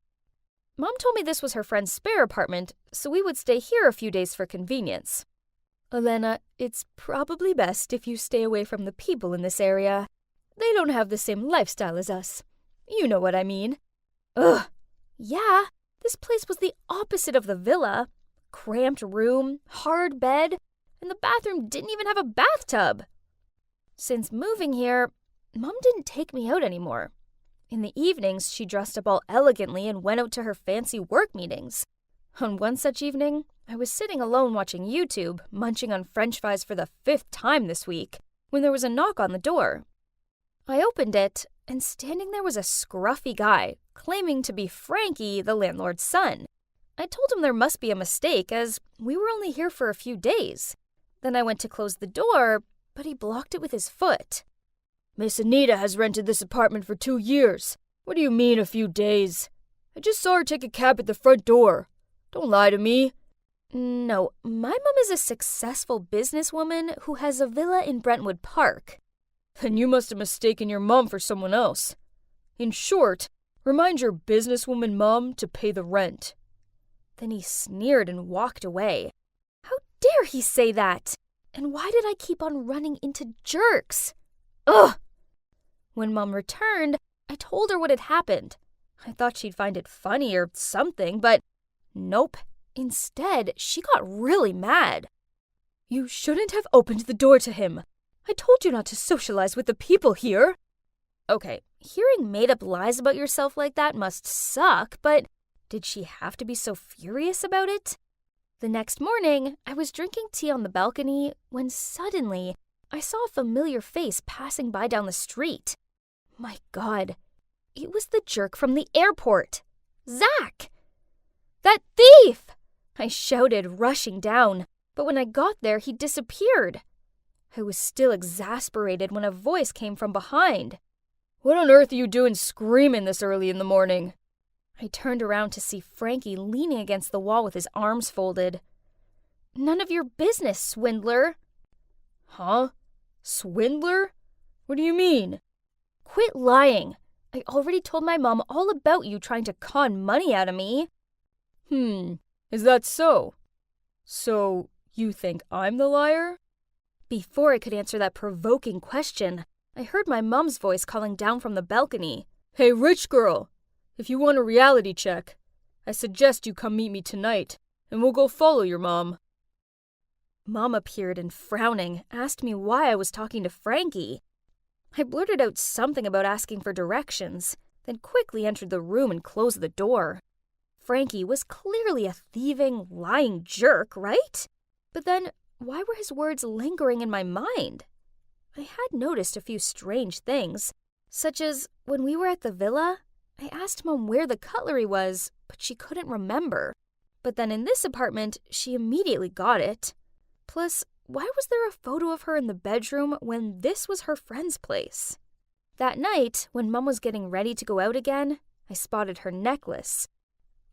B: Mom told me this was her friend's spare apartment, so we would stay here a few days for convenience. Elena, it's probably best if you stay away from the people in this area. They don't have the same lifestyle as us. You know what I mean. Ugh. Yeah, This place was the opposite of the villa. Cramped room, hard bed, and the bathroom didn't even have a bathtub. Since moving here, Mom didn't take me out anymore. In the evenings, she dressed up all elegantly and went out to her fancy work meetings. On one such evening, I was sitting alone watching YouTube, munching on French fries for the 5th time this week, when there was a knock on the door. I opened it, and standing there was a scruffy guy, claiming to be Frankie, the landlord's son. I told him there must be a mistake, as we were only here for a few days. Then I went to close the door, but he blocked it with his foot.
D: Miss Anita has rented this apartment for 2 years. What do you mean a few days? I just saw her take a cab at the front door. Don't lie to me.
B: No, my mom is a successful businesswoman who has a villa in Brentwood Park.
D: Then you must have mistaken your mom for someone else. In short, remind your businesswoman mom to pay the rent.
B: Then he sneered and walked away. How dare he say that? And why did I keep on running into jerks? Ugh! When Mom returned, I told her what had happened. I thought she'd find it funny or something, but nope. Instead, she got really mad.
D: You shouldn't have opened the door to him. I told you not to socialize with the people here.
B: Okay, hearing made-up lies about yourself like that must suck, but did she have to be so furious about it? The next morning, I was drinking tea on the balcony when suddenly I saw a familiar face passing by down the street. My God, it was the jerk from the airport, Zach! That thief! I shouted, rushing down, but when I got there, he disappeared. I was still exasperated when a voice came from behind.
D: What on earth are you doing screaming this early in the morning?
B: I turned around to see Frankie leaning against the wall with his arms folded. None of your business, swindler.
D: Huh? Swindler? What do you mean?
B: Quit lying. I already told my mom all about you trying to con money out of me.
D: Is that so? So, you think I'm the liar?
B: Before I could answer that provoking question, I heard my mom's voice calling down from the balcony.
D: Hey, rich girl! If you want a reality check, I suggest you come meet me tonight, and we'll go follow your mom.
B: Mom appeared and, frowning, asked me why I was talking to Frankie. I blurted out something about asking for directions, then quickly entered the room and closed the door. Frankie was clearly a thieving, lying jerk, right? But then, why were his words lingering in my mind? I had noticed a few strange things, such as when we were at the villa, I asked Mom where the cutlery was, but she couldn't remember. But then in this apartment, she immediately got it. Plus, why was there a photo of her in the bedroom when this was her friend's place? That night, when Mom was getting ready to go out again, I spotted her necklace.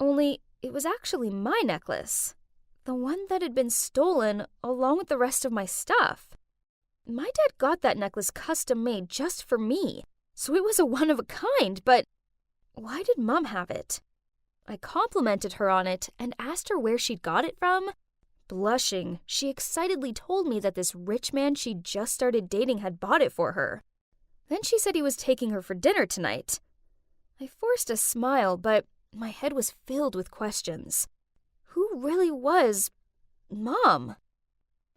B: Only, it was actually my necklace. The one that had been stolen along with the rest of my stuff. My dad got that necklace custom-made just for me, so it was a one-of-a-kind, but why did Mom have it? I complimented her on it and asked her where she'd got it from. Blushing, she excitedly told me that this rich man she'd just started dating had bought it for her. Then she said he was taking her for dinner tonight. I forced a smile, but my head was filled with questions. Who really was Mom?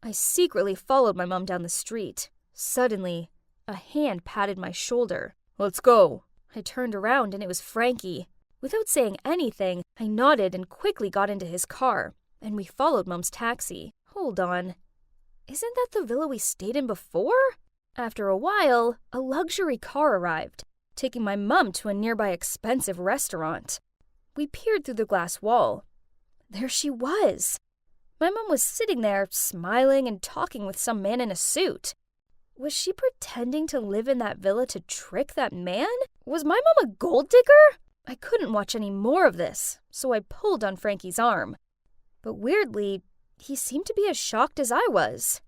B: I secretly followed my mom down the street. Suddenly, a hand patted my shoulder.
D: Let's go.
B: I turned around and it was Frankie. Without saying anything, I nodded and quickly got into his car, and we followed Mom's taxi. Hold on. Isn't that the villa we stayed in before? After a while, a luxury car arrived, taking my mom to a nearby expensive restaurant. We peered through the glass wall. There she was. My mom was sitting there, smiling and talking with some man in a suit. Was she pretending to live in that villa to trick that man? Was my mom a gold digger? I couldn't watch any more of this, so I pulled on Frankie's arm. But weirdly, he seemed to be as shocked as I was.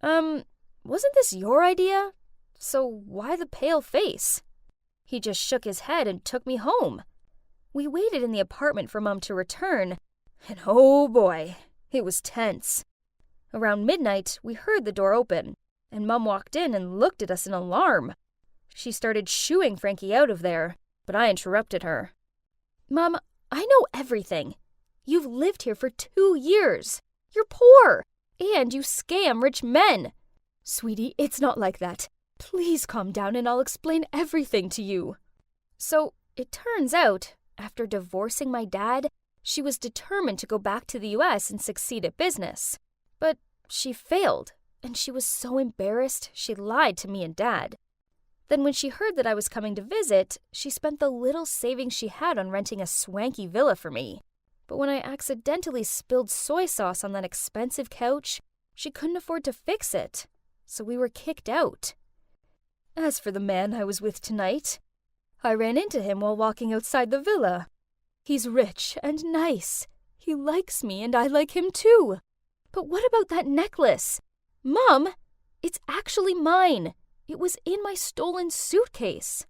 B: Wasn't this your idea? So why the pale face? He just shook his head and took me home. We waited in the apartment for Mom to return, and oh boy, it was tense. Around midnight, we heard the door open, and Mom walked in and looked at us in alarm. She started shooing Frankie out of there, but I interrupted her. Mom, I know everything. You've lived here for 2 years. You're poor, and you scam rich men. Sweetie, it's not like that. Please calm down and I'll explain everything to you. So, it turns out, after divorcing my dad, she was determined to go back to the US and succeed at business. But she failed, and she was so embarrassed she lied to me and Dad. Then when she heard that I was coming to visit, she spent the little savings she had on renting a swanky villa for me. But when I accidentally spilled soy sauce on that expensive couch, she couldn't afford to fix it, so we were kicked out. As for the man I was with tonight, I ran into him while walking outside the villa. He's rich and nice. He likes me and I like him too. But what about that necklace? Mom, it's actually mine. It was in my stolen suitcase.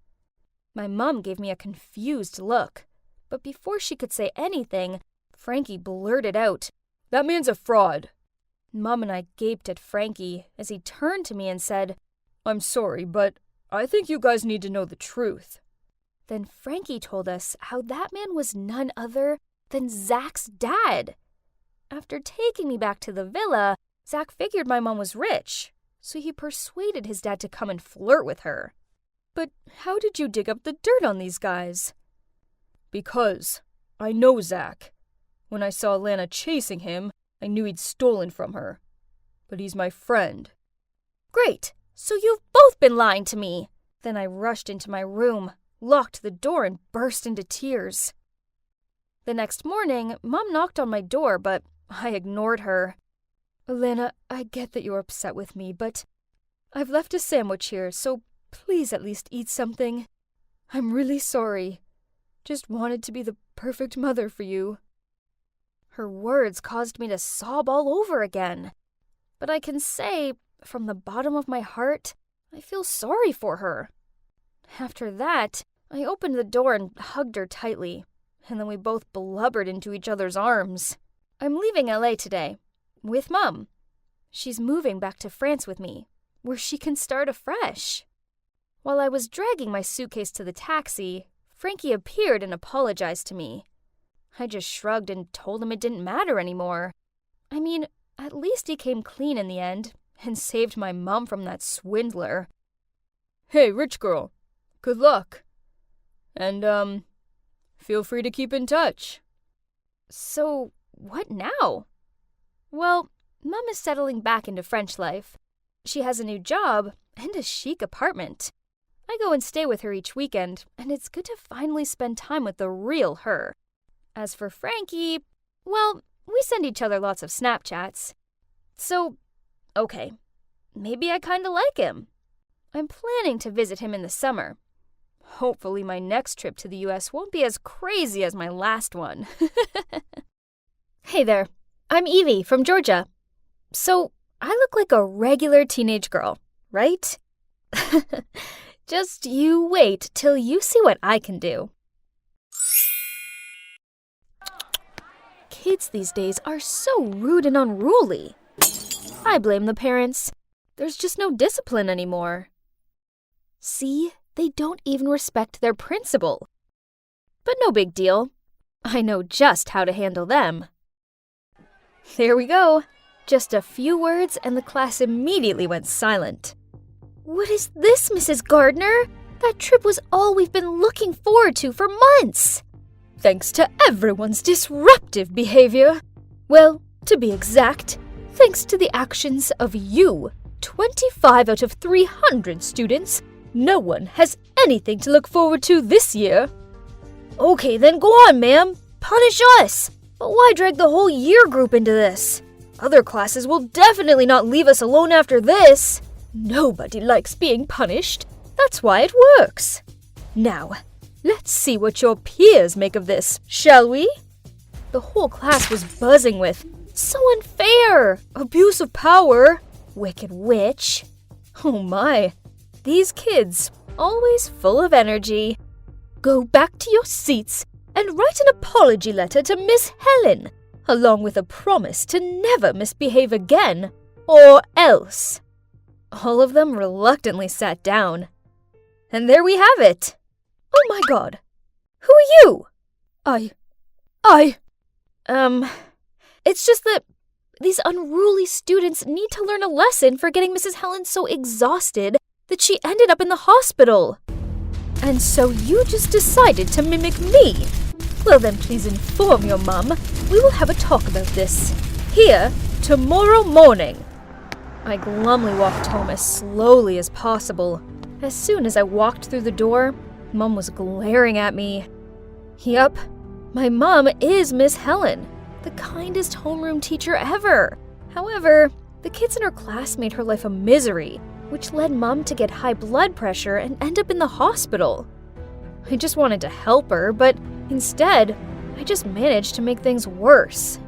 B: My mom gave me a confused look, but before she could say anything, Frankie blurted out, "That man's a fraud." Mom and I gaped at Frankie as he turned to me and said, "I'm sorry, but I think you guys need to know the truth." Then Frankie told us how that man was none other than Zach's dad. After taking me back to the villa, Zach figured my mom was rich, so he persuaded his dad to come and flirt with her. But how did you dig up the dirt on these guys? Because I know Zach. When I saw Lana chasing him, I knew he'd stolen from her. But he's my friend. Great, so you've both been lying to me. Then I rushed into my room, locked the door, and burst into tears. The next morning, Mom knocked on my door, but I ignored her. "Lana, I get that you're upset with me, but I've left a sandwich here, so please at least eat something. I'm really sorry. Just wanted to be the perfect mother for you." Her words caused me to sob all over again. But I can say, from the bottom of my heart, I feel sorry for her. After that, I opened the door and hugged her tightly, and then we both blubbered into each other's arms. I'm leaving LA today, with Mom. She's moving back to France with me, where she can start afresh. While I was dragging my suitcase to the taxi, Frankie appeared and apologized to me. I just shrugged and told him it didn't matter anymore. I mean, at least he came clean in the end and saved my mom from that swindler. "Hey, rich girl, good luck. And, feel free to keep in touch." So, what now? Well, Mom is settling back into French life. She has a new job and a chic apartment. I go and stay with her each weekend, and it's good to finally spend time with the real her. As for Frankie, well, we send each other lots of Snapchats. So, okay, maybe I kinda like him. I'm planning to visit him in the summer. Hopefully my next trip to the US won't be as crazy as my last one. Hey there, I'm Evie from Georgia. So, I look like a regular teenage girl, right? Just you wait till you see what I can do. Kids these days are so rude and unruly. I blame the parents. There's just no discipline anymore. See, they don't even respect their principal. But no big deal. I know just how to handle them. There we go. Just a few words and the class immediately went silent. What is this, Mrs. Gardner? That trip was all we've been looking forward to for months. Thanks to everyone's disruptive behavior. Well, to be exact, thanks to the actions of you, 25 out of 300 students, no one has anything to look forward to this year. Okay, then go on, ma'am. Punish us. But why drag the whole year group into this? Other classes will definitely not leave us alone after this. Nobody likes being punished. That's why it works. Now, let's see what your peers make of this, shall we? The whole class was buzzing with, "So unfair! Abuse of power! Wicked witch!" Oh my, these kids, always full of energy. Go back to your seats and write an apology letter to Miss Helen, along with a promise to never misbehave again, or else. All of them reluctantly sat down. And there we have it. Oh my God, who are you? It's just that these unruly students need to learn a lesson for getting Mrs. Helen so exhausted that she ended up in the hospital. And so you just decided to mimic me? Well then, please inform your mum. We will have a talk about this. Here, tomorrow morning. I glumly walked home as slowly as possible. As soon as I walked through the door, Mum was glaring at me. Yup, my mom is Miss Helen, the kindest homeroom teacher ever. However, the kids in her class made her life a misery, which led Mum to get high blood pressure and end up in the hospital. I just wanted to help her, but instead, I just managed to make things worse.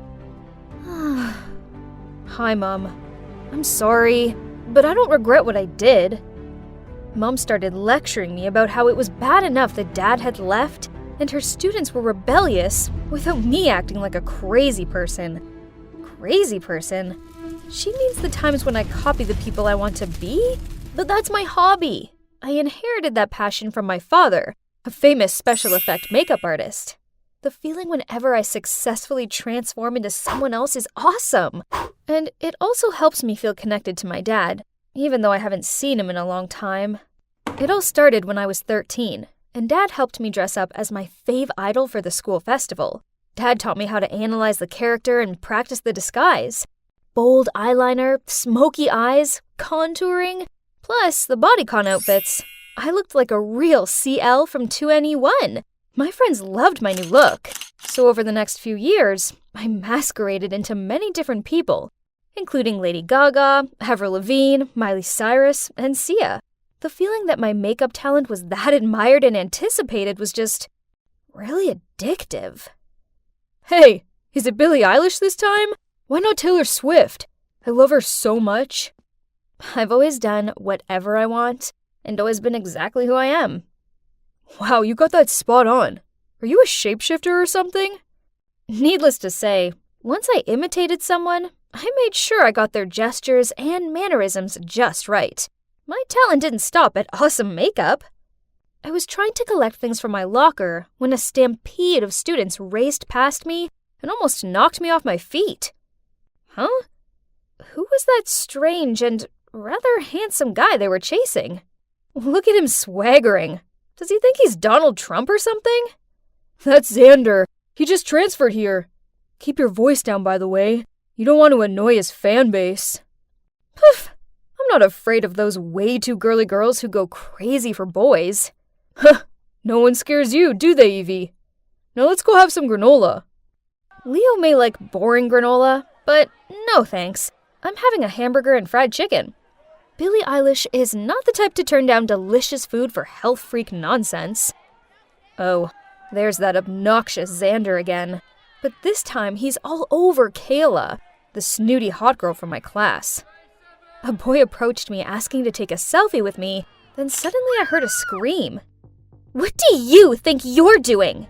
B: Hi, Mum. I'm sorry, but I don't regret what I did. Mum started lecturing me about how it was bad enough that Dad had left and her students were rebellious without me acting like a crazy person. Crazy person? She means the times when I copy the people I want to be? But that's my hobby. I inherited that passion from my father, a famous special effect makeup artist. The feeling whenever I successfully transform into someone else is awesome. And it also helps me feel connected to my dad, even though I haven't seen him in a long time. It all started when I was 13, and Dad helped me dress up as my fave idol for the school festival. Dad taught me how to analyze the character and practice the disguise. Bold eyeliner, smoky eyes, contouring, plus the bodycon outfits. I looked like a real CL from 2NE1. My friends loved my new look. So over the next few years, I masqueraded into many different people, including Lady Gaga, Avril Lavigne, Miley Cyrus, and Sia. The feeling that my makeup talent was that admired and anticipated was just really addictive. Hey, is it Billie Eilish this time? Why not Taylor Swift? I love her so much. I've always done whatever I want and always been exactly who I am. Wow, you got that spot on. Are you a shapeshifter or something? Needless to say, once I imitated someone, I made sure I got their gestures and mannerisms just right. My talent didn't stop at awesome makeup. I was trying to collect things from my locker when a stampede of students raced past me and almost knocked me off my feet. Huh? Who was that strange and rather handsome guy they were chasing? Look at him swaggering. Does he think he's Donald Trump or something? That's Xander. He just transferred here. Keep your voice down, by the way. You don't want to annoy his fan base. Poof! I'm not afraid of those way too girly girls who go crazy for boys. Huh, no one scares you, do they, Evie? Now let's go have some granola. Leo may like boring granola, but no thanks. I'm having a hamburger and fried chicken. Billie Eilish is not the type to turn down delicious food for health freak nonsense. Oh, there's that obnoxious Xander again. But this time he's all over Kayla, the snooty hot girl from my class. A boy approached me asking to take a selfie with me, then suddenly I heard a scream. What do you think you're doing?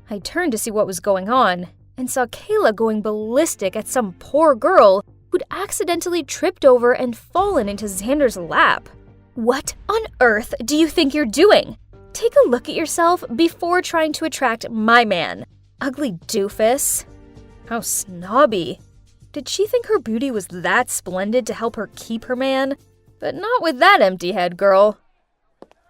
B: I turned to see what was going on and saw Kayla going ballistic at some poor girl who'd accidentally tripped over and fallen into Xander's lap. What on earth do you think you're doing? Take a look at yourself before trying to attract my man. Ugly doofus. How snobby. Did she think her beauty was that splendid to help her keep her man? But not with that empty head, girl.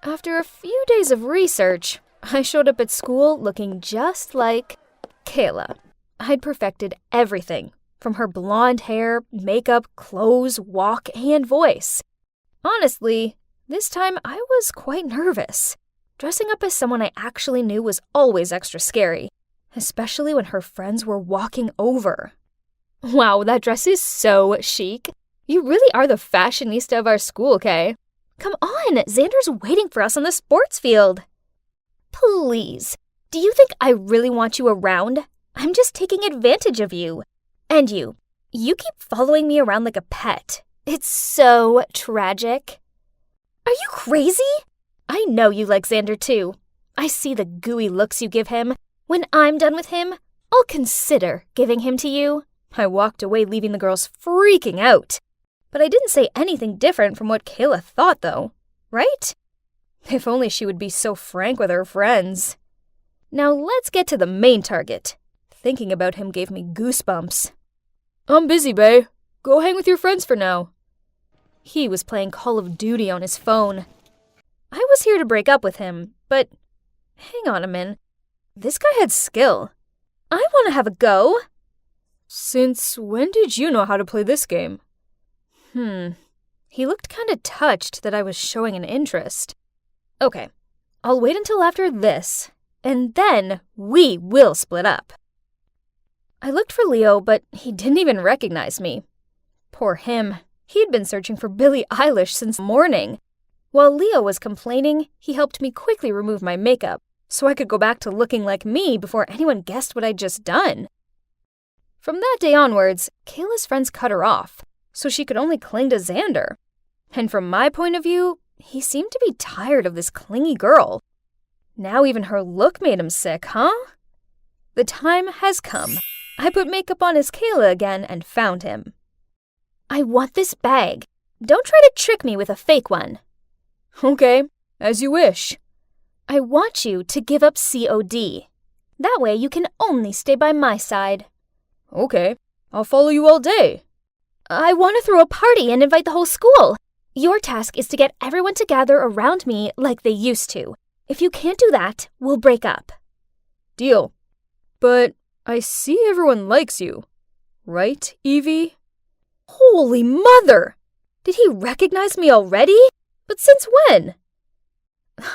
B: After a few days of research, I showed up at school looking just like Kayla. I'd perfected everything, from her blonde hair, makeup, clothes, walk, and voice. Honestly, this time I was quite nervous. Dressing up as someone I actually knew was always extra scary, especially when her friends were walking over. Wow, that dress is so chic. You really are the fashionista of our school, Kay. Come on, Xander's waiting for us on the sports field. Please, do you think I really want you around? I'm just taking advantage of you. And you keep following me around like a pet. It's so tragic. Are you crazy? I know you like Xander too. I see the gooey looks you give him. When I'm done with him, I'll consider giving him to you. I walked away leaving the girls freaking out. But I didn't say anything different from what Kayla thought though, right? If only she would be so frank with her friends. Now let's get to the main target. thinking about him gave me goosebumps.
D: I'm busy, bae. Go hang with your friends for now.
B: He was playing Call of Duty on his phone. I was here to break up with him, but hang on a minute. This guy had skill. I want to have a go.
D: Since when did you know how to play this game?
B: He looked kind of touched that I was showing an interest. Okay, I'll wait until after this, and then we will split up. I looked for Leo, but he didn't even recognize me. Poor him. He'd been searching for Billie Eilish since morning. While Leo was complaining, he helped me quickly remove my makeup so I could go back to looking like me before anyone guessed what I'd just done. From that day onwards, Kayla's friends cut her off, so she could only cling to Xander. And from my point of view, he seemed to be tired of this clingy girl. Now even her look made him sick, huh? The time has come. I put makeup on as Kayla again and found him. I want this bag. Don't try to trick me with a fake one.
D: Okay, as you wish.
B: I want you to give up COD. That way you can only stay by my side.
D: Okay, I'll follow you all day.
B: I want to throw a party and invite the whole school. Your task is to get everyone to gather around me like they used to. If you can't do that, we'll break up.
D: Deal. But I see everyone likes you. Right, Evie?
B: Holy mother! Did he recognize me already? But since when?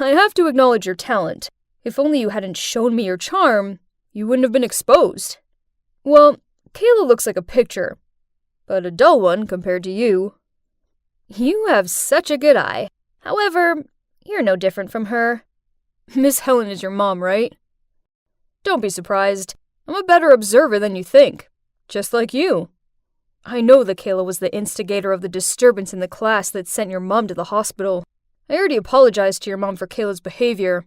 D: I have to acknowledge your talent. If only you hadn't shown me your charm, you wouldn't have been exposed. Well, Kayla looks like a picture, but a dull one compared to you. You have such a good eye. However, you're no different from her. Miss Helen is your mom, right? Don't be surprised. I'm a better observer than you think. Just like you. I know that Kayla was the instigator of the disturbance in the class that sent your mom to the hospital. I already apologized to your mom for Kayla's behavior.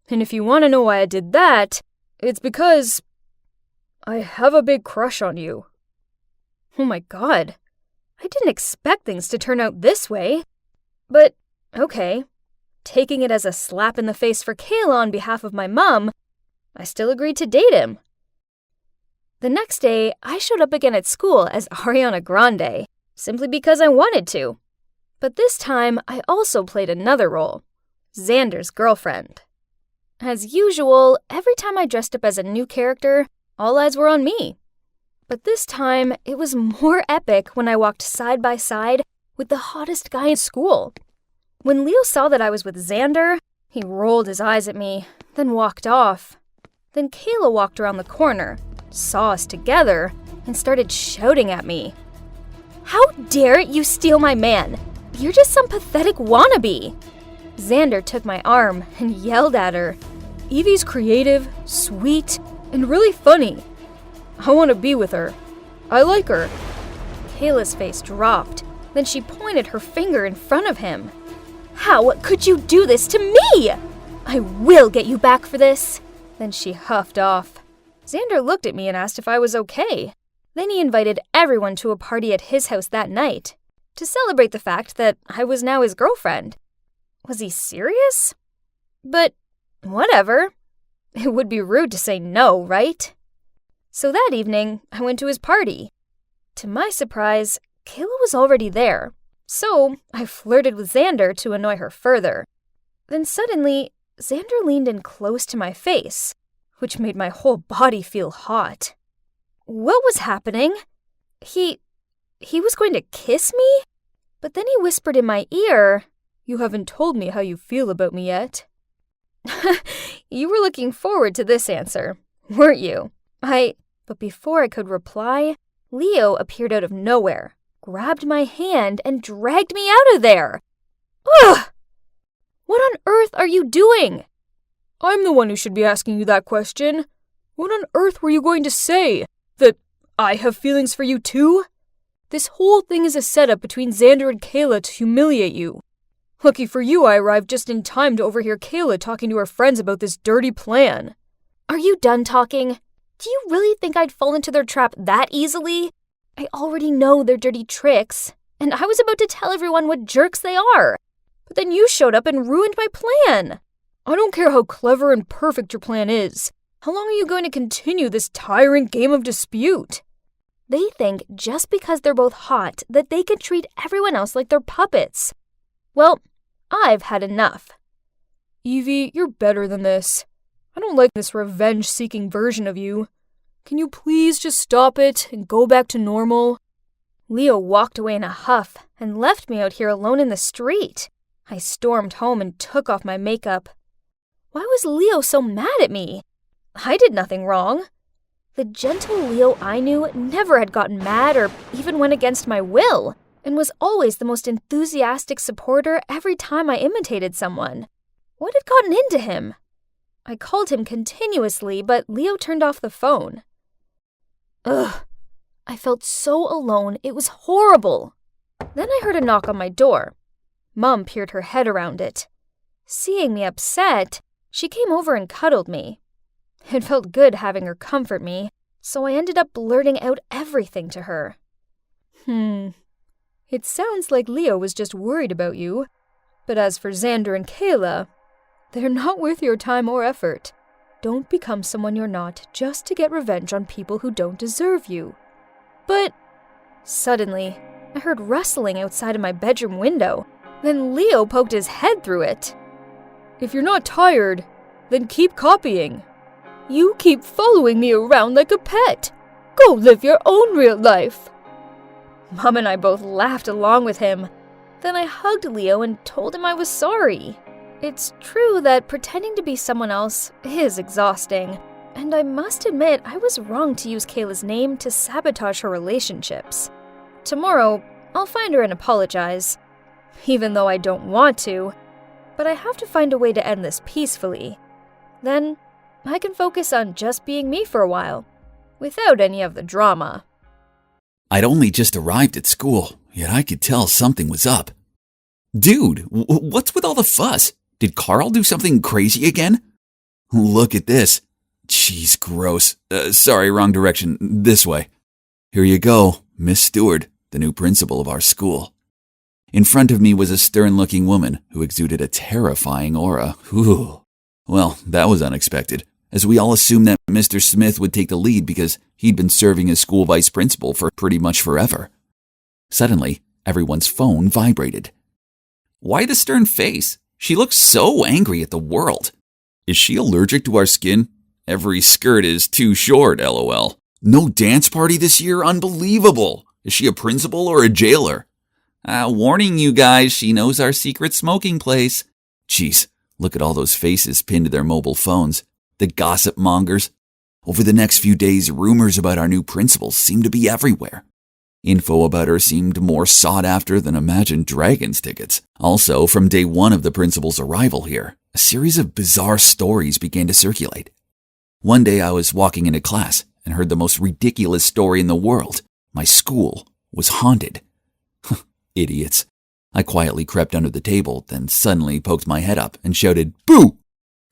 D: And if you want to know why I did that, it's because I have a big crush on you.
B: Oh my god. I didn't expect things to turn out this way. But, okay. Taking it as a slap in the face for Kayla on behalf of my mom, I still agreed to date him. The next day, I showed up again at school as Ariana Grande, simply because I wanted to. But this time, I also played another role, Xander's girlfriend. As usual, every time I dressed up as a new character, all eyes were on me. But this time, it was more epic when I walked side by side with the hottest guy in school. When Leo saw that I was with Xander, he rolled his eyes at me, then walked off. Then Kayla walked around the corner, saw us together, and started shouting at me. How dare you steal my man? You're just some pathetic wannabe. Xander took my arm and yelled at her.
D: Evie's creative, sweet, and really funny. I want to be with her. I like her.
B: Kayla's face dropped. Then she pointed her finger in front of him. How could you do this to me? I will get you back for this. Then she huffed off. Xander looked at me and asked if I was okay. Then he invited everyone to a party at his house that night to celebrate the fact that I was now his girlfriend. Was he serious? But whatever. It would be rude to say no, right? So that evening, I went to his party. To my surprise, Kayla was already there, so I flirted with Xander to annoy her further. Then suddenly, Xander leaned in close to my face, which made my whole body feel hot. What was happening? He was going to kiss me? But then he whispered in my ear,
D: You haven't told me how you feel about me yet.
B: You were looking forward to this answer, weren't you? But before I could reply, Leo appeared out of nowhere, grabbed my hand, and dragged me out of there. Ugh! What on earth are you doing?
D: I'm the one who should be asking you that question. What on earth were you going to say? That I have feelings for you too? This whole thing is a setup between Xander and Kayla to humiliate you. Lucky for you, I arrived just in time to overhear Kayla talking to her friends about this dirty plan.
B: Are you done talking? Do you really think I'd fall into their trap that easily? I already know their dirty tricks, and I was about to tell everyone what jerks they are. But then you showed up and ruined my plan.
D: I don't care how clever and perfect your plan is. How long are you going to continue this tiring game of dispute?
B: They think just because they're both hot that they can treat everyone else like they're puppets. Well, I've had enough.
D: Evie, you're better than this. I don't like this revenge-seeking version of you. Can you please just stop it and go back to normal?
B: Leo walked away in a huff and left me out here alone in the street. I stormed home and took off my makeup. Why was Leo so mad at me? I did nothing wrong. The gentle Leo I knew never had gotten mad or even went against my will, and was always the most enthusiastic supporter every time I imitated someone. What had gotten into him? I called him continuously, but Leo turned off the phone. Ugh. I felt so alone, it was horrible. Then I heard a knock on my door. Mom peered her head around it. Seeing me upset, she came over and cuddled me. It felt good having her comfort me, so I ended up blurting out everything to her.
D: It sounds like Leo was just worried about you. But as for Xander and Kayla, they're not worth your time or effort. Don't become someone you're not just to get revenge on people who don't deserve you. But suddenly, I heard rustling outside of my bedroom window. Then Leo poked his head through it. If you're not tired, then keep copying. You keep following me around like a pet. Go live your own real life. Mom and I both laughed along with him. Then I hugged Leo and told him I was sorry. It's true that pretending to be someone else is exhausting, and I must admit I was wrong to use Kayla's name to sabotage her relationships. Tomorrow, I'll find her and apologize, even though I don't want to, but I have to find a way to end this peacefully. Then, I can focus on just being me for a while, without any of the drama.
E: I'd only just arrived at school, yet I could tell something was up. Dude, what's with all the fuss? Did Carl do something crazy again? Look at this. Jeez, gross. Sorry, wrong direction. This way. Here you go, Miss Stewart, the new principal of our school. In front of me was a stern-looking woman who exuded a terrifying aura. Ooh. Well, that was unexpected, as we all assumed that Mr. Smith would take the lead because he'd been serving as school vice principal for pretty much forever. Suddenly, everyone's phone vibrated. Why the stern face? She looks so angry at the world. Is she allergic to our skin? Every skirt is too short, lol. No dance party this year? Unbelievable. Is she a principal or a jailer? Warning you guys, she knows our secret smoking place. Jeez, look at all those faces pinned to their mobile phones. The gossip mongers. Over the next few days, rumors about our new principal seem to be everywhere. Info about her seemed more sought after than Imagine Dragons tickets. Also, from day one of the principal's arrival here, a series of bizarre stories began to circulate. One day I was walking into class and heard the most ridiculous story in the world. My school was haunted. Idiots. I quietly crept under the table, then suddenly poked my head up and shouted, "Boo!"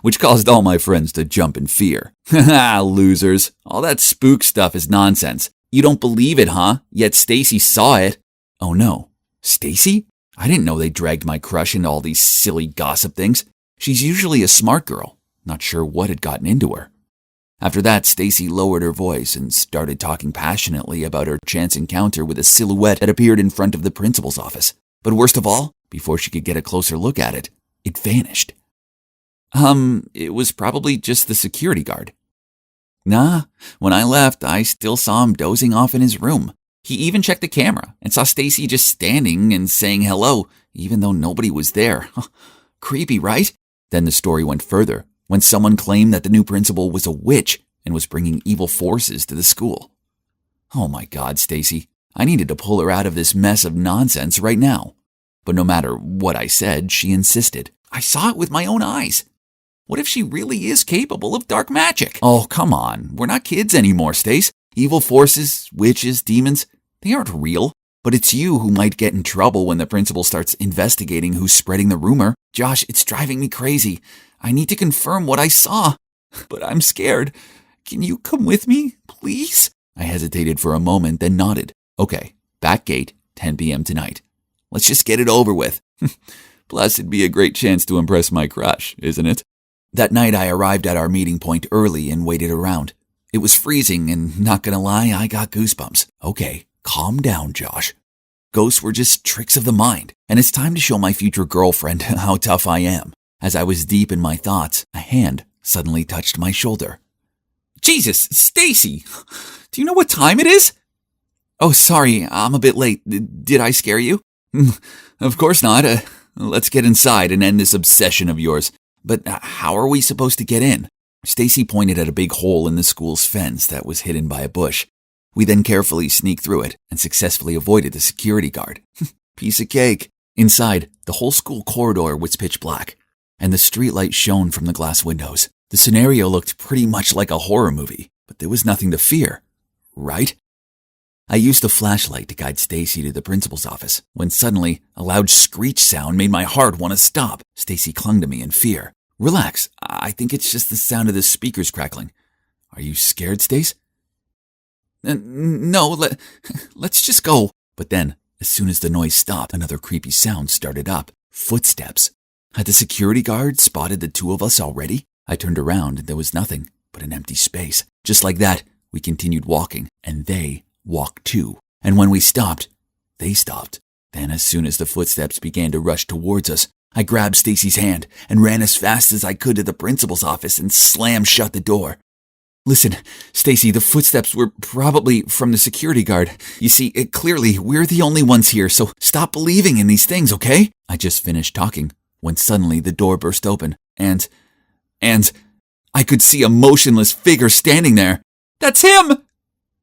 E: which caused all my friends to jump in fear. Haha, losers. All that spook stuff is nonsense. You don't believe it, huh? Yet Stacy saw it. Oh no. Stacy? I didn't know they dragged my crush into all these silly gossip things. She's usually a smart girl. Not sure what had gotten into her. After that, Stacy lowered her voice and started talking passionately about her chance encounter with a silhouette that appeared in front of the principal's office. But worst of all, before she could get a closer look at it, it vanished. It was probably just the security guard. Nah, when I left, I still saw him dozing off in his room. He even checked the camera and saw Stacy just standing and saying hello, even though nobody was there. Creepy, right? Then the story went further, when someone claimed that the new principal was a witch and was bringing evil forces to the school. Oh my God, Stacy. I needed to pull her out of this mess of nonsense right now. But no matter what I said, she insisted. I saw it with my own eyes. What if she really is capable of dark magic? Oh, come on. We're not kids anymore, Stace. Evil forces, witches, demons, they aren't real. But it's you who might get in trouble when the principal starts investigating who's spreading the rumor. Josh, it's driving me crazy. I need to confirm what I saw. But I'm scared. Can you come with me, please? I hesitated for a moment, then nodded. Okay, back gate, 10 p.m. tonight. Let's just get it over with. Plus, it'd be a great chance to impress my crush, isn't it? That night I arrived at our meeting point early and waited around. It was freezing and, not gonna lie, I got goosebumps. Okay, calm down, Josh. Ghosts were just tricks of the mind, and it's time to show my future girlfriend how tough I am. As I was deep in my thoughts, a hand suddenly touched my shoulder. Jesus, Stacy! Do you know what time it is? Oh, sorry, I'm a bit late. Did I scare you? Of course not. Let's get inside and end this obsession of yours. But how are we supposed to get in? Stacy pointed at a big hole in the school's fence that was hidden by a bush. We then carefully sneaked through it and successfully avoided the security guard. Piece of cake. Inside, the whole school corridor was pitch black, and the streetlight shone from the glass windows. The scenario looked pretty much like a horror movie, but there was nothing to fear, right? I used a flashlight to guide Stacy to the principal's office, when suddenly a loud screech sound made my heart want to stop. Stacy clung to me in fear. Relax, I think it's just the sound of the speakers crackling. Are you scared, Stace? No, let's just go. But then, as soon as the noise stopped, another creepy sound started up. Footsteps. Had the security guard spotted the two of us already? I turned around and there was nothing but an empty space. Just like that, we continued walking, and they walked too. And when we stopped, they stopped. Then as soon as the footsteps began to rush towards us, I grabbed Stacy's hand and ran as fast as I could to the principal's office and slammed shut the door. Listen, Stacy, the footsteps were probably from the security guard. You see, clearly, we're the only ones here, so stop believing in these things, okay? I just finished talking when suddenly the door burst open, and I could see a motionless figure standing there. That's him!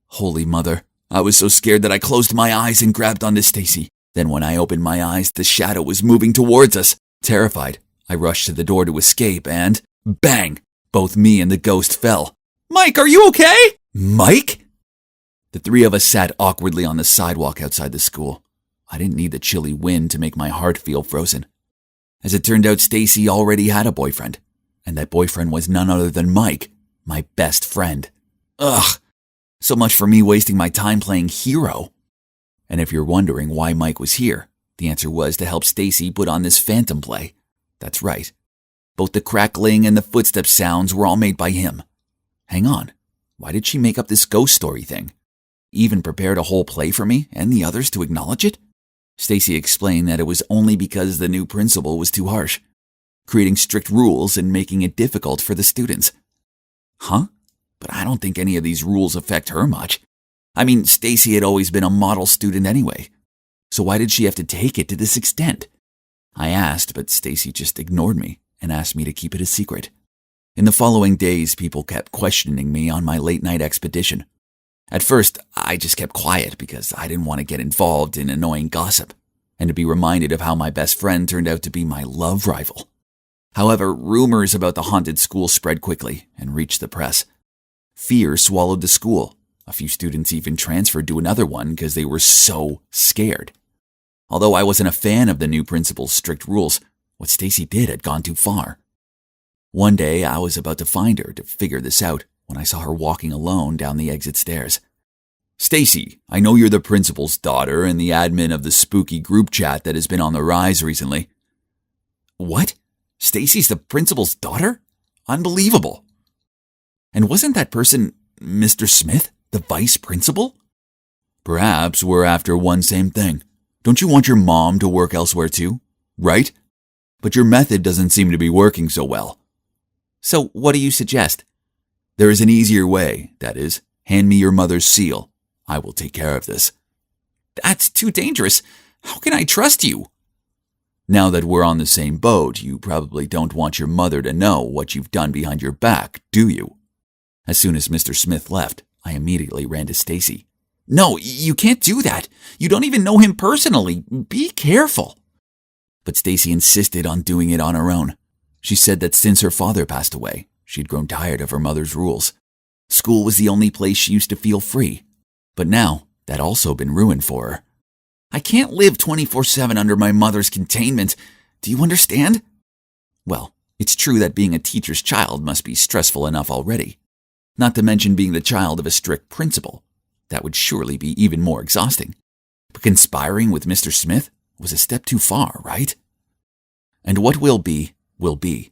E: Holy mother, I was so scared that I closed my eyes and grabbed onto Stacy. Then when I opened my eyes, the shadow was moving towards us. Terrified, I rushed to the door to escape and, bang, both me and the ghost fell. Mike, are you okay? Mike? The three of us sat awkwardly on the sidewalk outside the school. I didn't need the chilly wind to make my heart feel frozen. As it turned out, Stacy already had a boyfriend, and that boyfriend was none other than Mike, my best friend. Ugh, so much for me wasting my time playing hero. And if you're wondering why Mike was here, the answer was to help Stacy put on this phantom play. That's right. Both the crackling and the footstep sounds were all made by him. Hang on, why did she make up this ghost story thing? Even prepared a whole play for me and the others to acknowledge it? Stacy explained that it was only because the new principal was too harsh, creating strict rules and making it difficult for the students. Huh? But I don't think any of these rules affect her much. I mean, Stacy had always been a model student anyway. So why did she have to take it to this extent? I asked, but Stacy just ignored me and asked me to keep it a secret. In the following days, people kept questioning me on my late-night expedition. At first, I just kept quiet because I didn't want to get involved in annoying gossip and to be reminded of how my best friend turned out to be my love rival. However, rumors about the haunted school spread quickly and reached the press. Fear swallowed the school. A few students even transferred to another one because they were so scared. Although I wasn't a fan of the new principal's strict rules, what Stacy did had gone too far. One day, I was about to find her to figure this out when I saw her walking alone down the exit stairs. Stacy, I know you're the principal's daughter and the admin of the spooky group chat that has been on the rise recently. What? Stacy's the principal's daughter? Unbelievable. And wasn't that person Mr. Smith, the vice principal? Perhaps we're after one same thing. Don't you want your mom to work elsewhere too? Right? But your method doesn't seem to be working so well. So what do you suggest? There is an easier way, that is, hand me your mother's seal. I will take care of this. That's too dangerous. How can I trust you? Now that we're on the same boat, you probably don't want your mother to know what you've done behind your back, do you? As soon as Mr. Smith left, I immediately ran to Stacy. No, you can't do that. You don't even know him personally. Be careful. But Stacy insisted on doing it on her own. She said that since her father passed away, she'd grown tired of her mother's rules. School was the only place she used to feel free. But now, that also been ruined for her. I can't live 24/7 under my mother's containment. Do you understand? Well, it's true that being a teacher's child must be stressful enough already. Not to mention being the child of a strict principal. That would surely be even more exhausting. But conspiring with Mr. Smith was a step too far, right? And what will be, will be.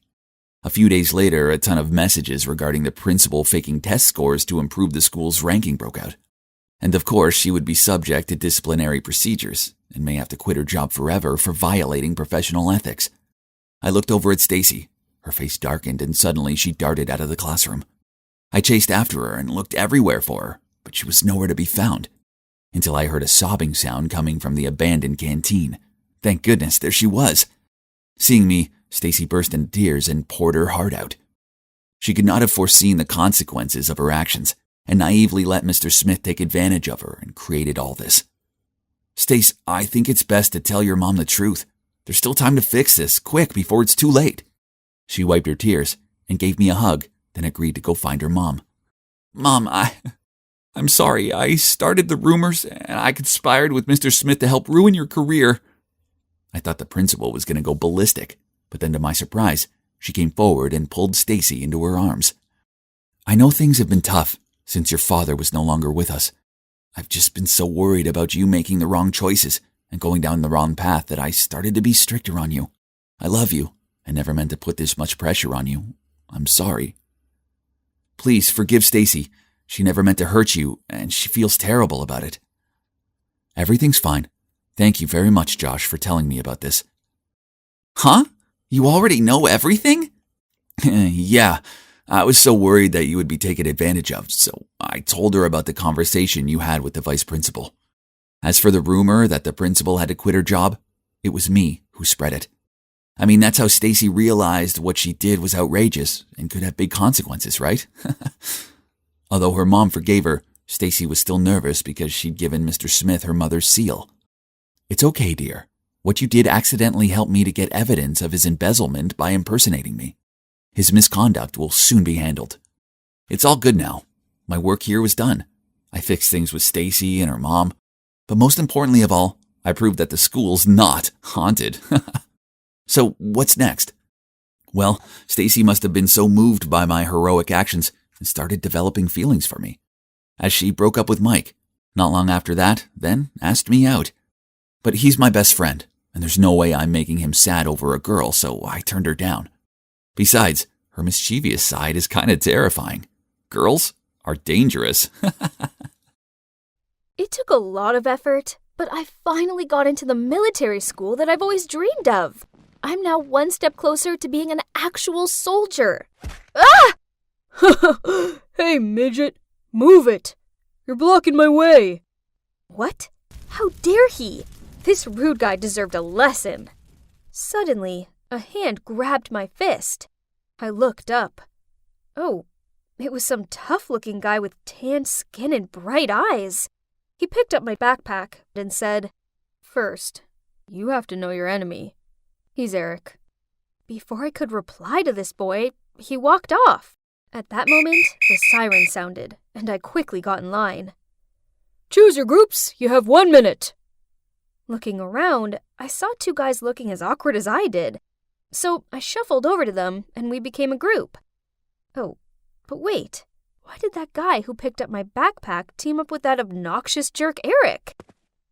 E: A few days later, a ton of messages regarding the principal faking test scores to improve the school's ranking broke out. And of course, she would be subject to disciplinary procedures and may have to quit her job forever for violating professional ethics. I looked over at Stacy. Her face darkened and suddenly she darted out of the classroom. I chased after her and looked everywhere for her, but she was nowhere to be found, until I heard a sobbing sound coming from the abandoned canteen. Thank goodness, there she was. Seeing me, Stacy burst into tears and poured her heart out. She could not have foreseen the consequences of her actions and naively let Mr. Smith take advantage of her and created all this. Stace, I think it's best to tell your mom the truth. There's still time to fix this, quick, before it's too late. She wiped her tears and gave me a hug, then agreed to go find her mom. Mom, I'm sorry. I started the rumors and I conspired with Mr. Smith to help ruin your career. I thought the principal was going to go ballistic, but then to my surprise, she came forward and pulled Stacy into her arms. I know things have been tough since your father was no longer with us. I've just been so worried about you making the wrong choices and going down the wrong path that I started to be stricter on you. I love you. I never meant to put this much pressure on you. I'm sorry. Please forgive Stacy. She never meant to hurt you, and she feels terrible about it. Everything's fine. Thank you very much, Josh, for telling me about this. Huh? You already know everything? Yeah. I was so worried that you would be taken advantage of, so I told her about the conversation you had with the vice principal. As for the rumor that the principal had to quit her job, it was me who spread it. I mean, that's how Stacy realized what she did was outrageous and could have big consequences, right? Although her mom forgave her, Stacy was still nervous because she'd given Mr. Smith her mother's seal. It's okay, dear. What you did accidentally helped me to get evidence of his embezzlement by impersonating me. His misconduct will soon be handled. It's all good now. My work here was done. I fixed things with Stacy and her mom. But most importantly of all, I proved that the school's not haunted. So what's next? Well, Stacy must have been so moved by my heroic actions and started developing feelings for me. As she broke up with Mike, not long after that, then asked me out. But he's my best friend, and there's no way I'm making him sad over a girl, so I turned her down. Besides, her mischievous side is kind of terrifying. Girls are dangerous.
B: It took a lot of effort, but I finally got into the military school that I've always dreamed of. I'm now one step closer to being an actual soldier. Ah!
D: Hey, midget, move it. You're blocking my way.
B: What? How dare he? This rude guy deserved a lesson. Suddenly, a hand grabbed my fist. I looked up. Oh, it was some tough-looking guy with tanned skin and bright eyes. He picked up my backpack and said, "First, you have to know your enemy. He's Eric." Before I could reply to this boy, he walked off. At that moment, the siren sounded, and I quickly got in line.
D: Choose your groups. You have 1 minute.
B: Looking around, I saw two guys looking as awkward as I did. So I shuffled over to them, and we became a group. Oh, but wait. Why did that guy who picked up my backpack team up with that obnoxious jerk Eric?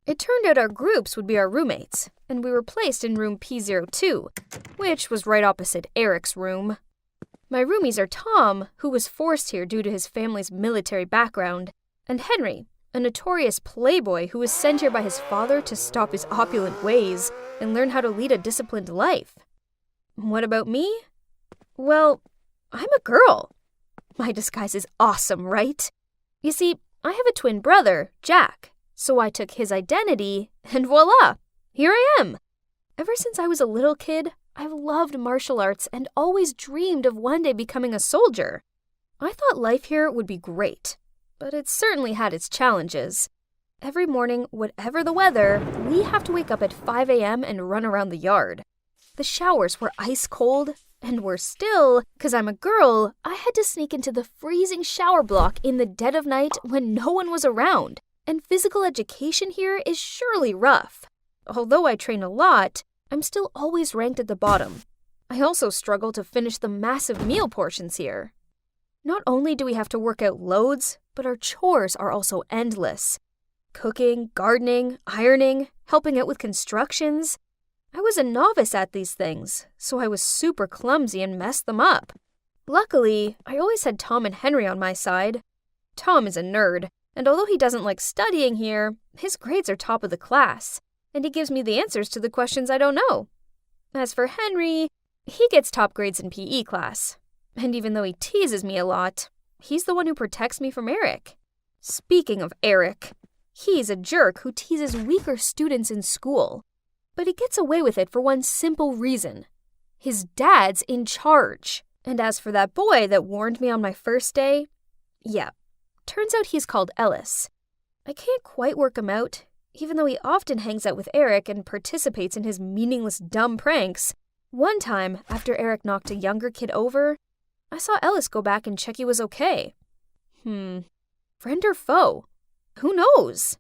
B: It turned out our groups would be our roommates, and we were placed in room P02, which was right opposite Eric's room. My roomies are Tom, who was forced here due to his family's military background, and Henry, a notorious playboy who was sent here by his father to stop his opulent ways and learn how to lead a disciplined life. What about me? Well, I'm a girl. My disguise is awesome, right? You see, I have a twin brother, Jack, so I took his identity, and voila, here I am. Ever since I was a little kid, I've loved martial arts and always dreamed of one day becoming a soldier. I thought life here would be great, but it certainly had its challenges. Every morning, whatever the weather, we have to wake up at 5 a.m. and run around the yard. The showers were ice cold, and worse still, 'cause I'm a girl, I had to sneak into the freezing shower block in the dead of night when no one was around, and physical education here is surely rough. Although I train a lot, I'm still always ranked at the bottom. I also struggle to finish the massive meal portions here. Not only do we have to work out loads, but our chores are also endless. Cooking, gardening, ironing, helping out with constructions. I was a novice at these things, so I was super clumsy and messed them up. Luckily, I always had Tom and Henry on my side. Tom is a nerd, and although he doesn't like studying here, his grades are top of the class, and he gives me the answers to the questions I don't know. As for Henry, he gets top grades in PE class, and even though he teases me a lot, he's the one who protects me from Eric. Speaking of Eric, he's a jerk who teases weaker students in school. But he gets away with it for one simple reason. His dad's in charge. And as for that boy that warned me on my first day, yeah, turns out he's called Ellis. I can't quite work him out, even though he often hangs out with Eric and participates in his meaningless dumb pranks. One time, after Eric knocked a younger kid over, I saw Ellis go back and check he was okay. Friend or foe? Who knows?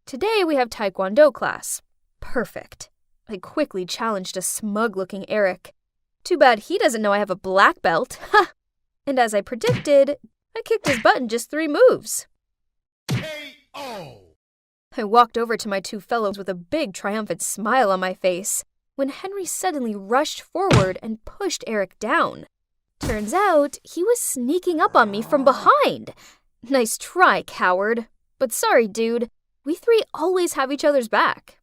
B: Today we have Taekwondo class. Perfect. I quickly challenged a smug-looking Eric. Too bad he doesn't know I have a black belt. Ha! And as I predicted, I kicked his butt in just 3 moves.
F: K.O.
B: I walked over to my 2 fellows with a big triumphant smile on my face when Henry suddenly rushed forward and pushed Eric down. Turns out he was sneaking up on me from behind. Nice try, coward. But sorry, dude. We 3 always have each other's back.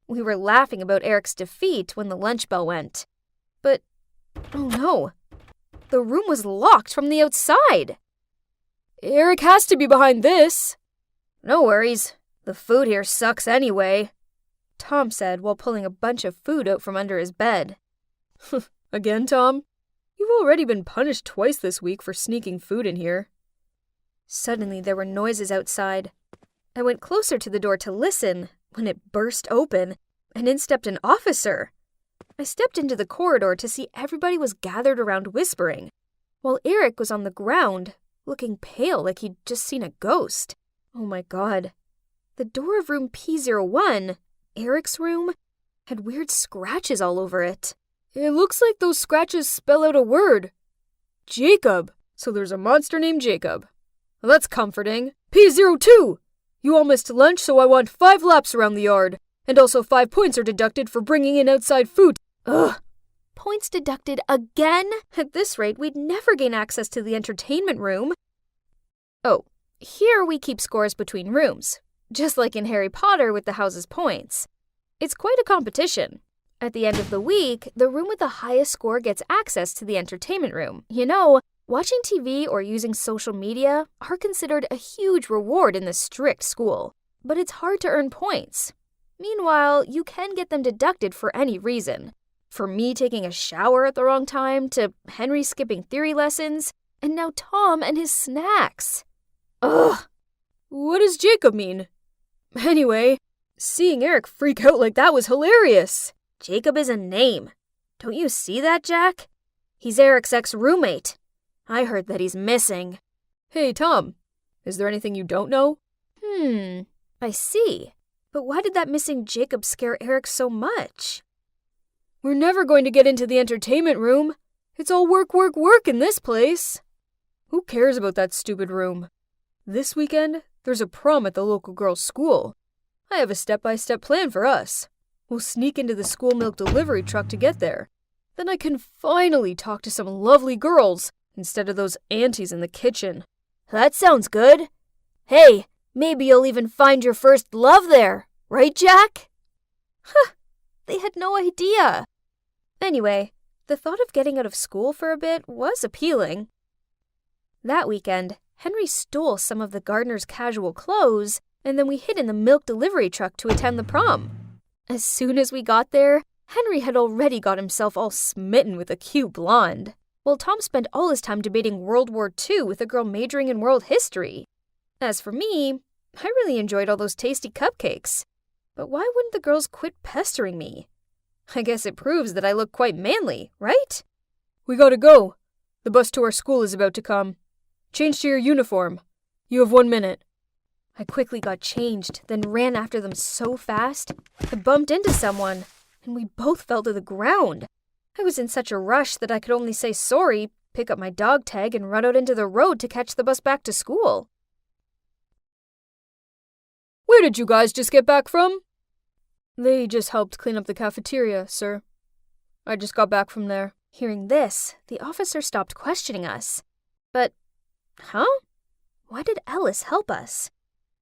B: We were laughing about Eric's defeat when the lunch bell went. But, oh no, the room was locked from the outside.
D: Eric has to be behind this.
B: No worries, the food here sucks anyway, Tom said while pulling a bunch of food out from under his bed.
D: Again, Tom? You've already been punished twice this week for sneaking food in here.
B: Suddenly there were noises outside. I went closer to the door to listen when it burst open, and in stepped an officer. I stepped into the corridor to see everybody was gathered around whispering, while Eric was on the ground, looking pale like he'd just seen a ghost. Oh my god. The door of room P01, Eric's room, had weird scratches all over it.
D: It looks like those scratches spell out a word. Jacob. So there's a monster named Jacob. Well, that's comforting. P02! You all missed lunch, so I want 5 laps around the yard. And also 5 points are deducted for bringing in outside food. Ugh.
B: Points deducted again? At this rate, we'd never gain access to the entertainment room. Oh, here we keep scores between rooms, just like in Harry Potter with the house's points. It's quite a competition. At the end of the week, the room with the highest score gets access to the entertainment room. You know, watching TV or using social media are considered a huge reward in this strict school, but it's hard to earn points. Meanwhile, you can get them deducted for any reason. For me taking a shower at the wrong time, to Henry skipping theory lessons, and now Tom and his snacks.
D: Ugh! What does Jacob mean? Anyway, seeing Eric freak out like that was hilarious.
B: Jacob is a name. Don't you see that, Jack? He's Eric's ex-roommate. I heard that he's missing.
D: Hey, Tom, is there anything you don't know?
B: I see. But why did that missing Jacob scare Eric so much?
D: We're never going to get into the entertainment room. It's all work, work, work in this place. Who cares about that stupid room? This weekend, there's a prom at the local girls' school. I have a step-by-step plan for us. We'll sneak into the school milk delivery truck to get there. Then I can finally talk to some lovely girls instead of those aunties in the kitchen.
B: That sounds good. Hey, maybe you'll even find your first love there, right, Jack? They had no idea. Anyway, the thought of getting out of school for a bit was appealing. That weekend, Henry stole some of the gardener's casual clothes, and then we hid in the milk delivery truck to attend the prom. As soon as we got there, Henry had already got himself all smitten with a cute blonde, while Tom spent all his time debating World War II with a girl majoring in world history. As for me, I really enjoyed all those tasty cupcakes. But why wouldn't the girls quit pestering me? I guess it proves that I look quite manly, right?
D: We gotta go. The bus to our school is about to come. Change to your uniform. You have 1 minute.
B: I quickly got changed, then ran after them so fast, I bumped into someone, and we both fell to the ground. I was in such a rush that I could only say sorry, pick up my dog tag, and run out into the road to catch the bus back to school.
D: Where did you guys just get back from? They just helped clean up the cafeteria, sir. I just got back from there.
B: Hearing this, the officer stopped questioning us. But, huh? Why did Ellis help us?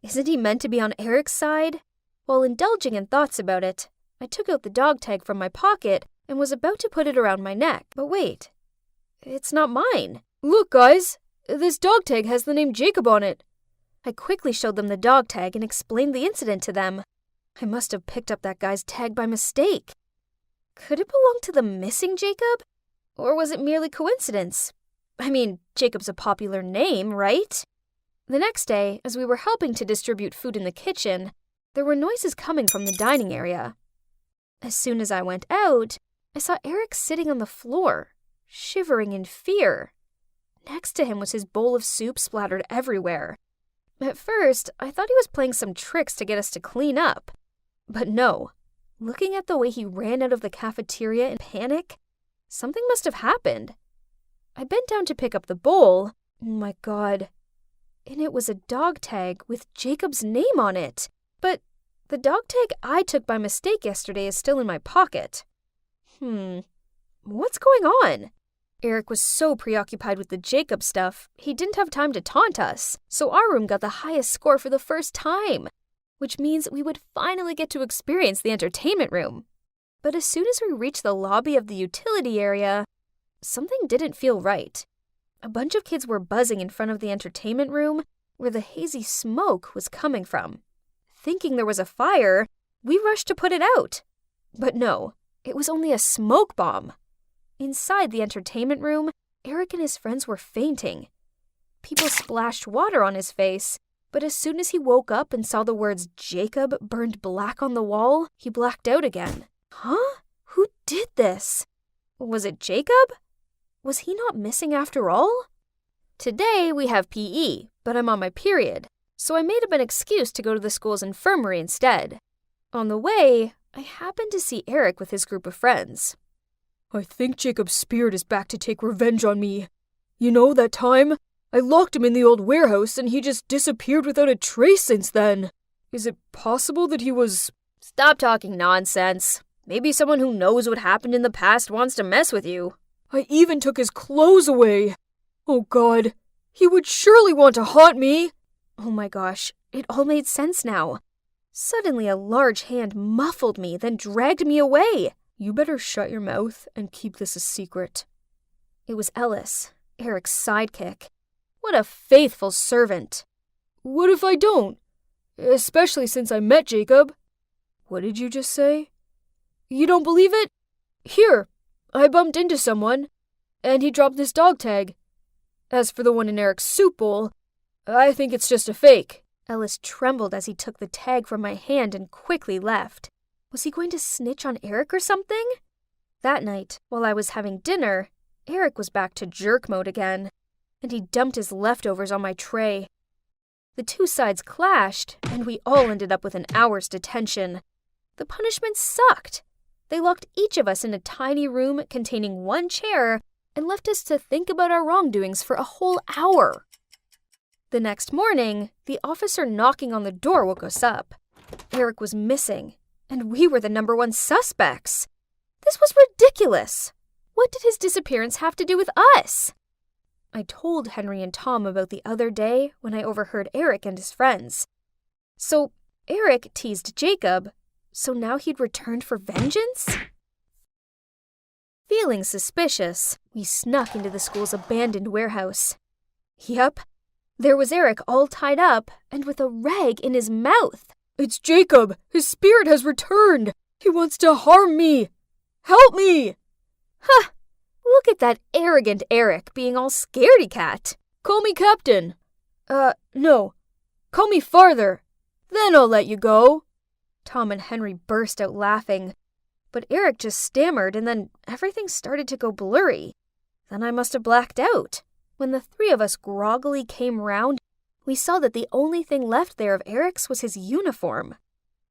B: Isn't he meant to be on Eric's side? While indulging in thoughts about it, I took out the dog tag from my pocket and was about to put it around my neck. But wait, it's not mine.
D: Look, guys, this dog tag has the name Jacob on it.
B: I quickly showed them the dog tag and explained the incident to them. I must have picked up that guy's tag by mistake. Could it belong to the missing Jacob? Or was it merely coincidence? I mean, Jacob's a popular name, right? The next day, as we were helping to distribute food in the kitchen, there were noises coming from the dining area. As soon as I went out, I saw Eric sitting on the floor, shivering in fear. Next to him was his bowl of soup splattered everywhere. At first, I thought he was playing some tricks to get us to clean up. But no, looking at the way he ran out of the cafeteria in panic, something must have happened. I bent down to pick up the bowl. Oh my God. And it was a dog tag with Jacob's name on it. But the dog tag I took by mistake yesterday is still in my pocket. What's going on? Eric was so preoccupied with the Jacob stuff, he didn't have time to taunt us, so our room got the highest score for the first time, which means we would finally get to experience the entertainment room. But as soon as we reached the lobby of the utility area, something didn't feel right. A bunch of kids were buzzing in front of the entertainment room where the hazy smoke was coming from. Thinking there was a fire, we rushed to put it out. But no, it was only a smoke bomb. Inside the entertainment room, Eric and his friends were fainting. People splashed water on his face, but as soon as he woke up and saw the words Jacob burned black on the wall, he blacked out again. Huh? Who did this? Was it Jacob? Was he not missing after all? Today we have PE, but I'm on my period, so I made up an excuse to go to the school's infirmary instead. On the way, I happened to see Eric with his group of friends.
D: I think Jacob's spirit is back to take revenge on me. You know, that time? I locked him in the old warehouse and he just disappeared without a trace since then. Is it possible that he was...
B: Stop talking nonsense. Maybe someone who knows what happened in the past wants to mess with you.
D: I even took his clothes away. Oh God, he would surely want to haunt me.
B: Oh my gosh, it all made sense now. Suddenly a large hand muffled me, then dragged me away.
D: You better shut your mouth and keep this a secret.
B: It was Ellis, Eric's sidekick. What a faithful servant.
D: What if I don't? Especially since I met Jacob. What did you just say? You don't believe it? Here, I bumped into someone, and he dropped this dog tag. As for the one in Eric's soup bowl, I think it's just a fake.
B: Ellis trembled as he took the tag from my hand and quickly left. Was he going to snitch on Eric or something? That night, while I was having dinner, Eric was back to jerk mode again, and he dumped his leftovers on my tray. The two sides clashed, and we all ended up with an hour's detention. The punishment sucked. They locked each of us in a tiny room containing one chair and left us to think about our wrongdoings for a whole hour. The next morning, the officer knocking on the door woke us up. Eric was missing, and we were the #1 suspects. This was ridiculous. What did his disappearance have to do with us? I told Henry and Tom about the other day when I overheard Eric and his friends. So Eric teased Jacob, so now he'd returned for vengeance? Feeling suspicious, we snuck into the school's abandoned warehouse. Yep, there was Eric all tied up and with a rag in his mouth.
D: It's Jacob! His spirit has returned! He wants to harm me! Help me!
B: Huh! Look at that arrogant Eric being all scaredy-cat.
D: Call me Captain. No. Call me Farther. Then I'll let you go.
B: Tom and Henry burst out laughing. But Eric just stammered and then everything started to go blurry. Then I must have blacked out. When the three of us groggily came round, we saw that the only thing left there of Eric's was his uniform.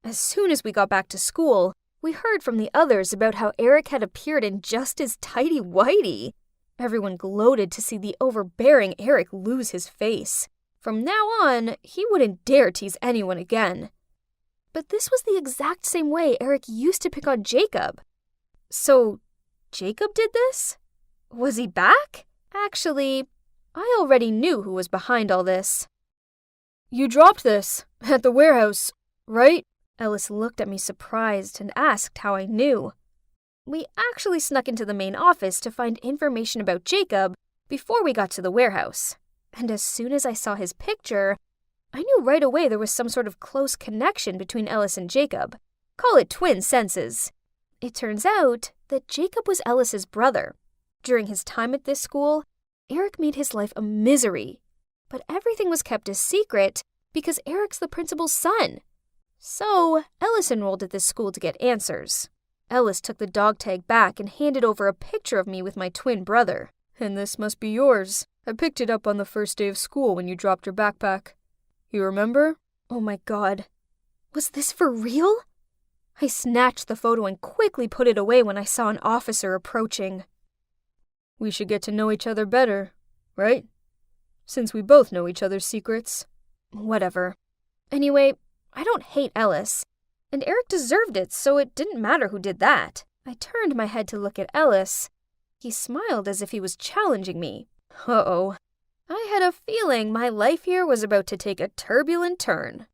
B: As soon as we got back to school, we heard from the others about how Eric had appeared in just his tighty-whitey. Everyone gloated to see the overbearing Eric lose his face. From now on, he wouldn't dare tease anyone again. But this was the exact same way Eric used to pick on Jacob. So, Jacob did this? Was he back? Actually, I already knew who was behind all this.
D: You dropped this at the warehouse, right?
B: Ellis looked at me surprised and asked how I knew. We actually snuck into the main office to find information about Jacob before we got to the warehouse. And as soon as I saw his picture, I knew right away there was some sort of close connection between Ellis and Jacob. Call it twin senses. It turns out that Jacob was Ellis's brother. During his time at this school, Eric made his life a misery. But everything was kept a secret because Eric's the principal's son. So, Ellis enrolled at this school to get answers. Ellis took the dog tag back and handed over a picture of me with my twin brother.
D: And this must be yours. I picked it up on the first day of school when you dropped your backpack. You remember?
B: Oh my God. Was this for real? I snatched the photo and quickly put it away when I saw an officer approaching.
D: We should get to know each other better, right? Since we both know each other's secrets.
B: Whatever. Anyway, I don't hate Ellis. And Eric deserved it, so it didn't matter who did that. I turned my head to look at Ellis. He smiled as if he was challenging me. Uh-oh. I had a feeling my life here was about to take a turbulent turn.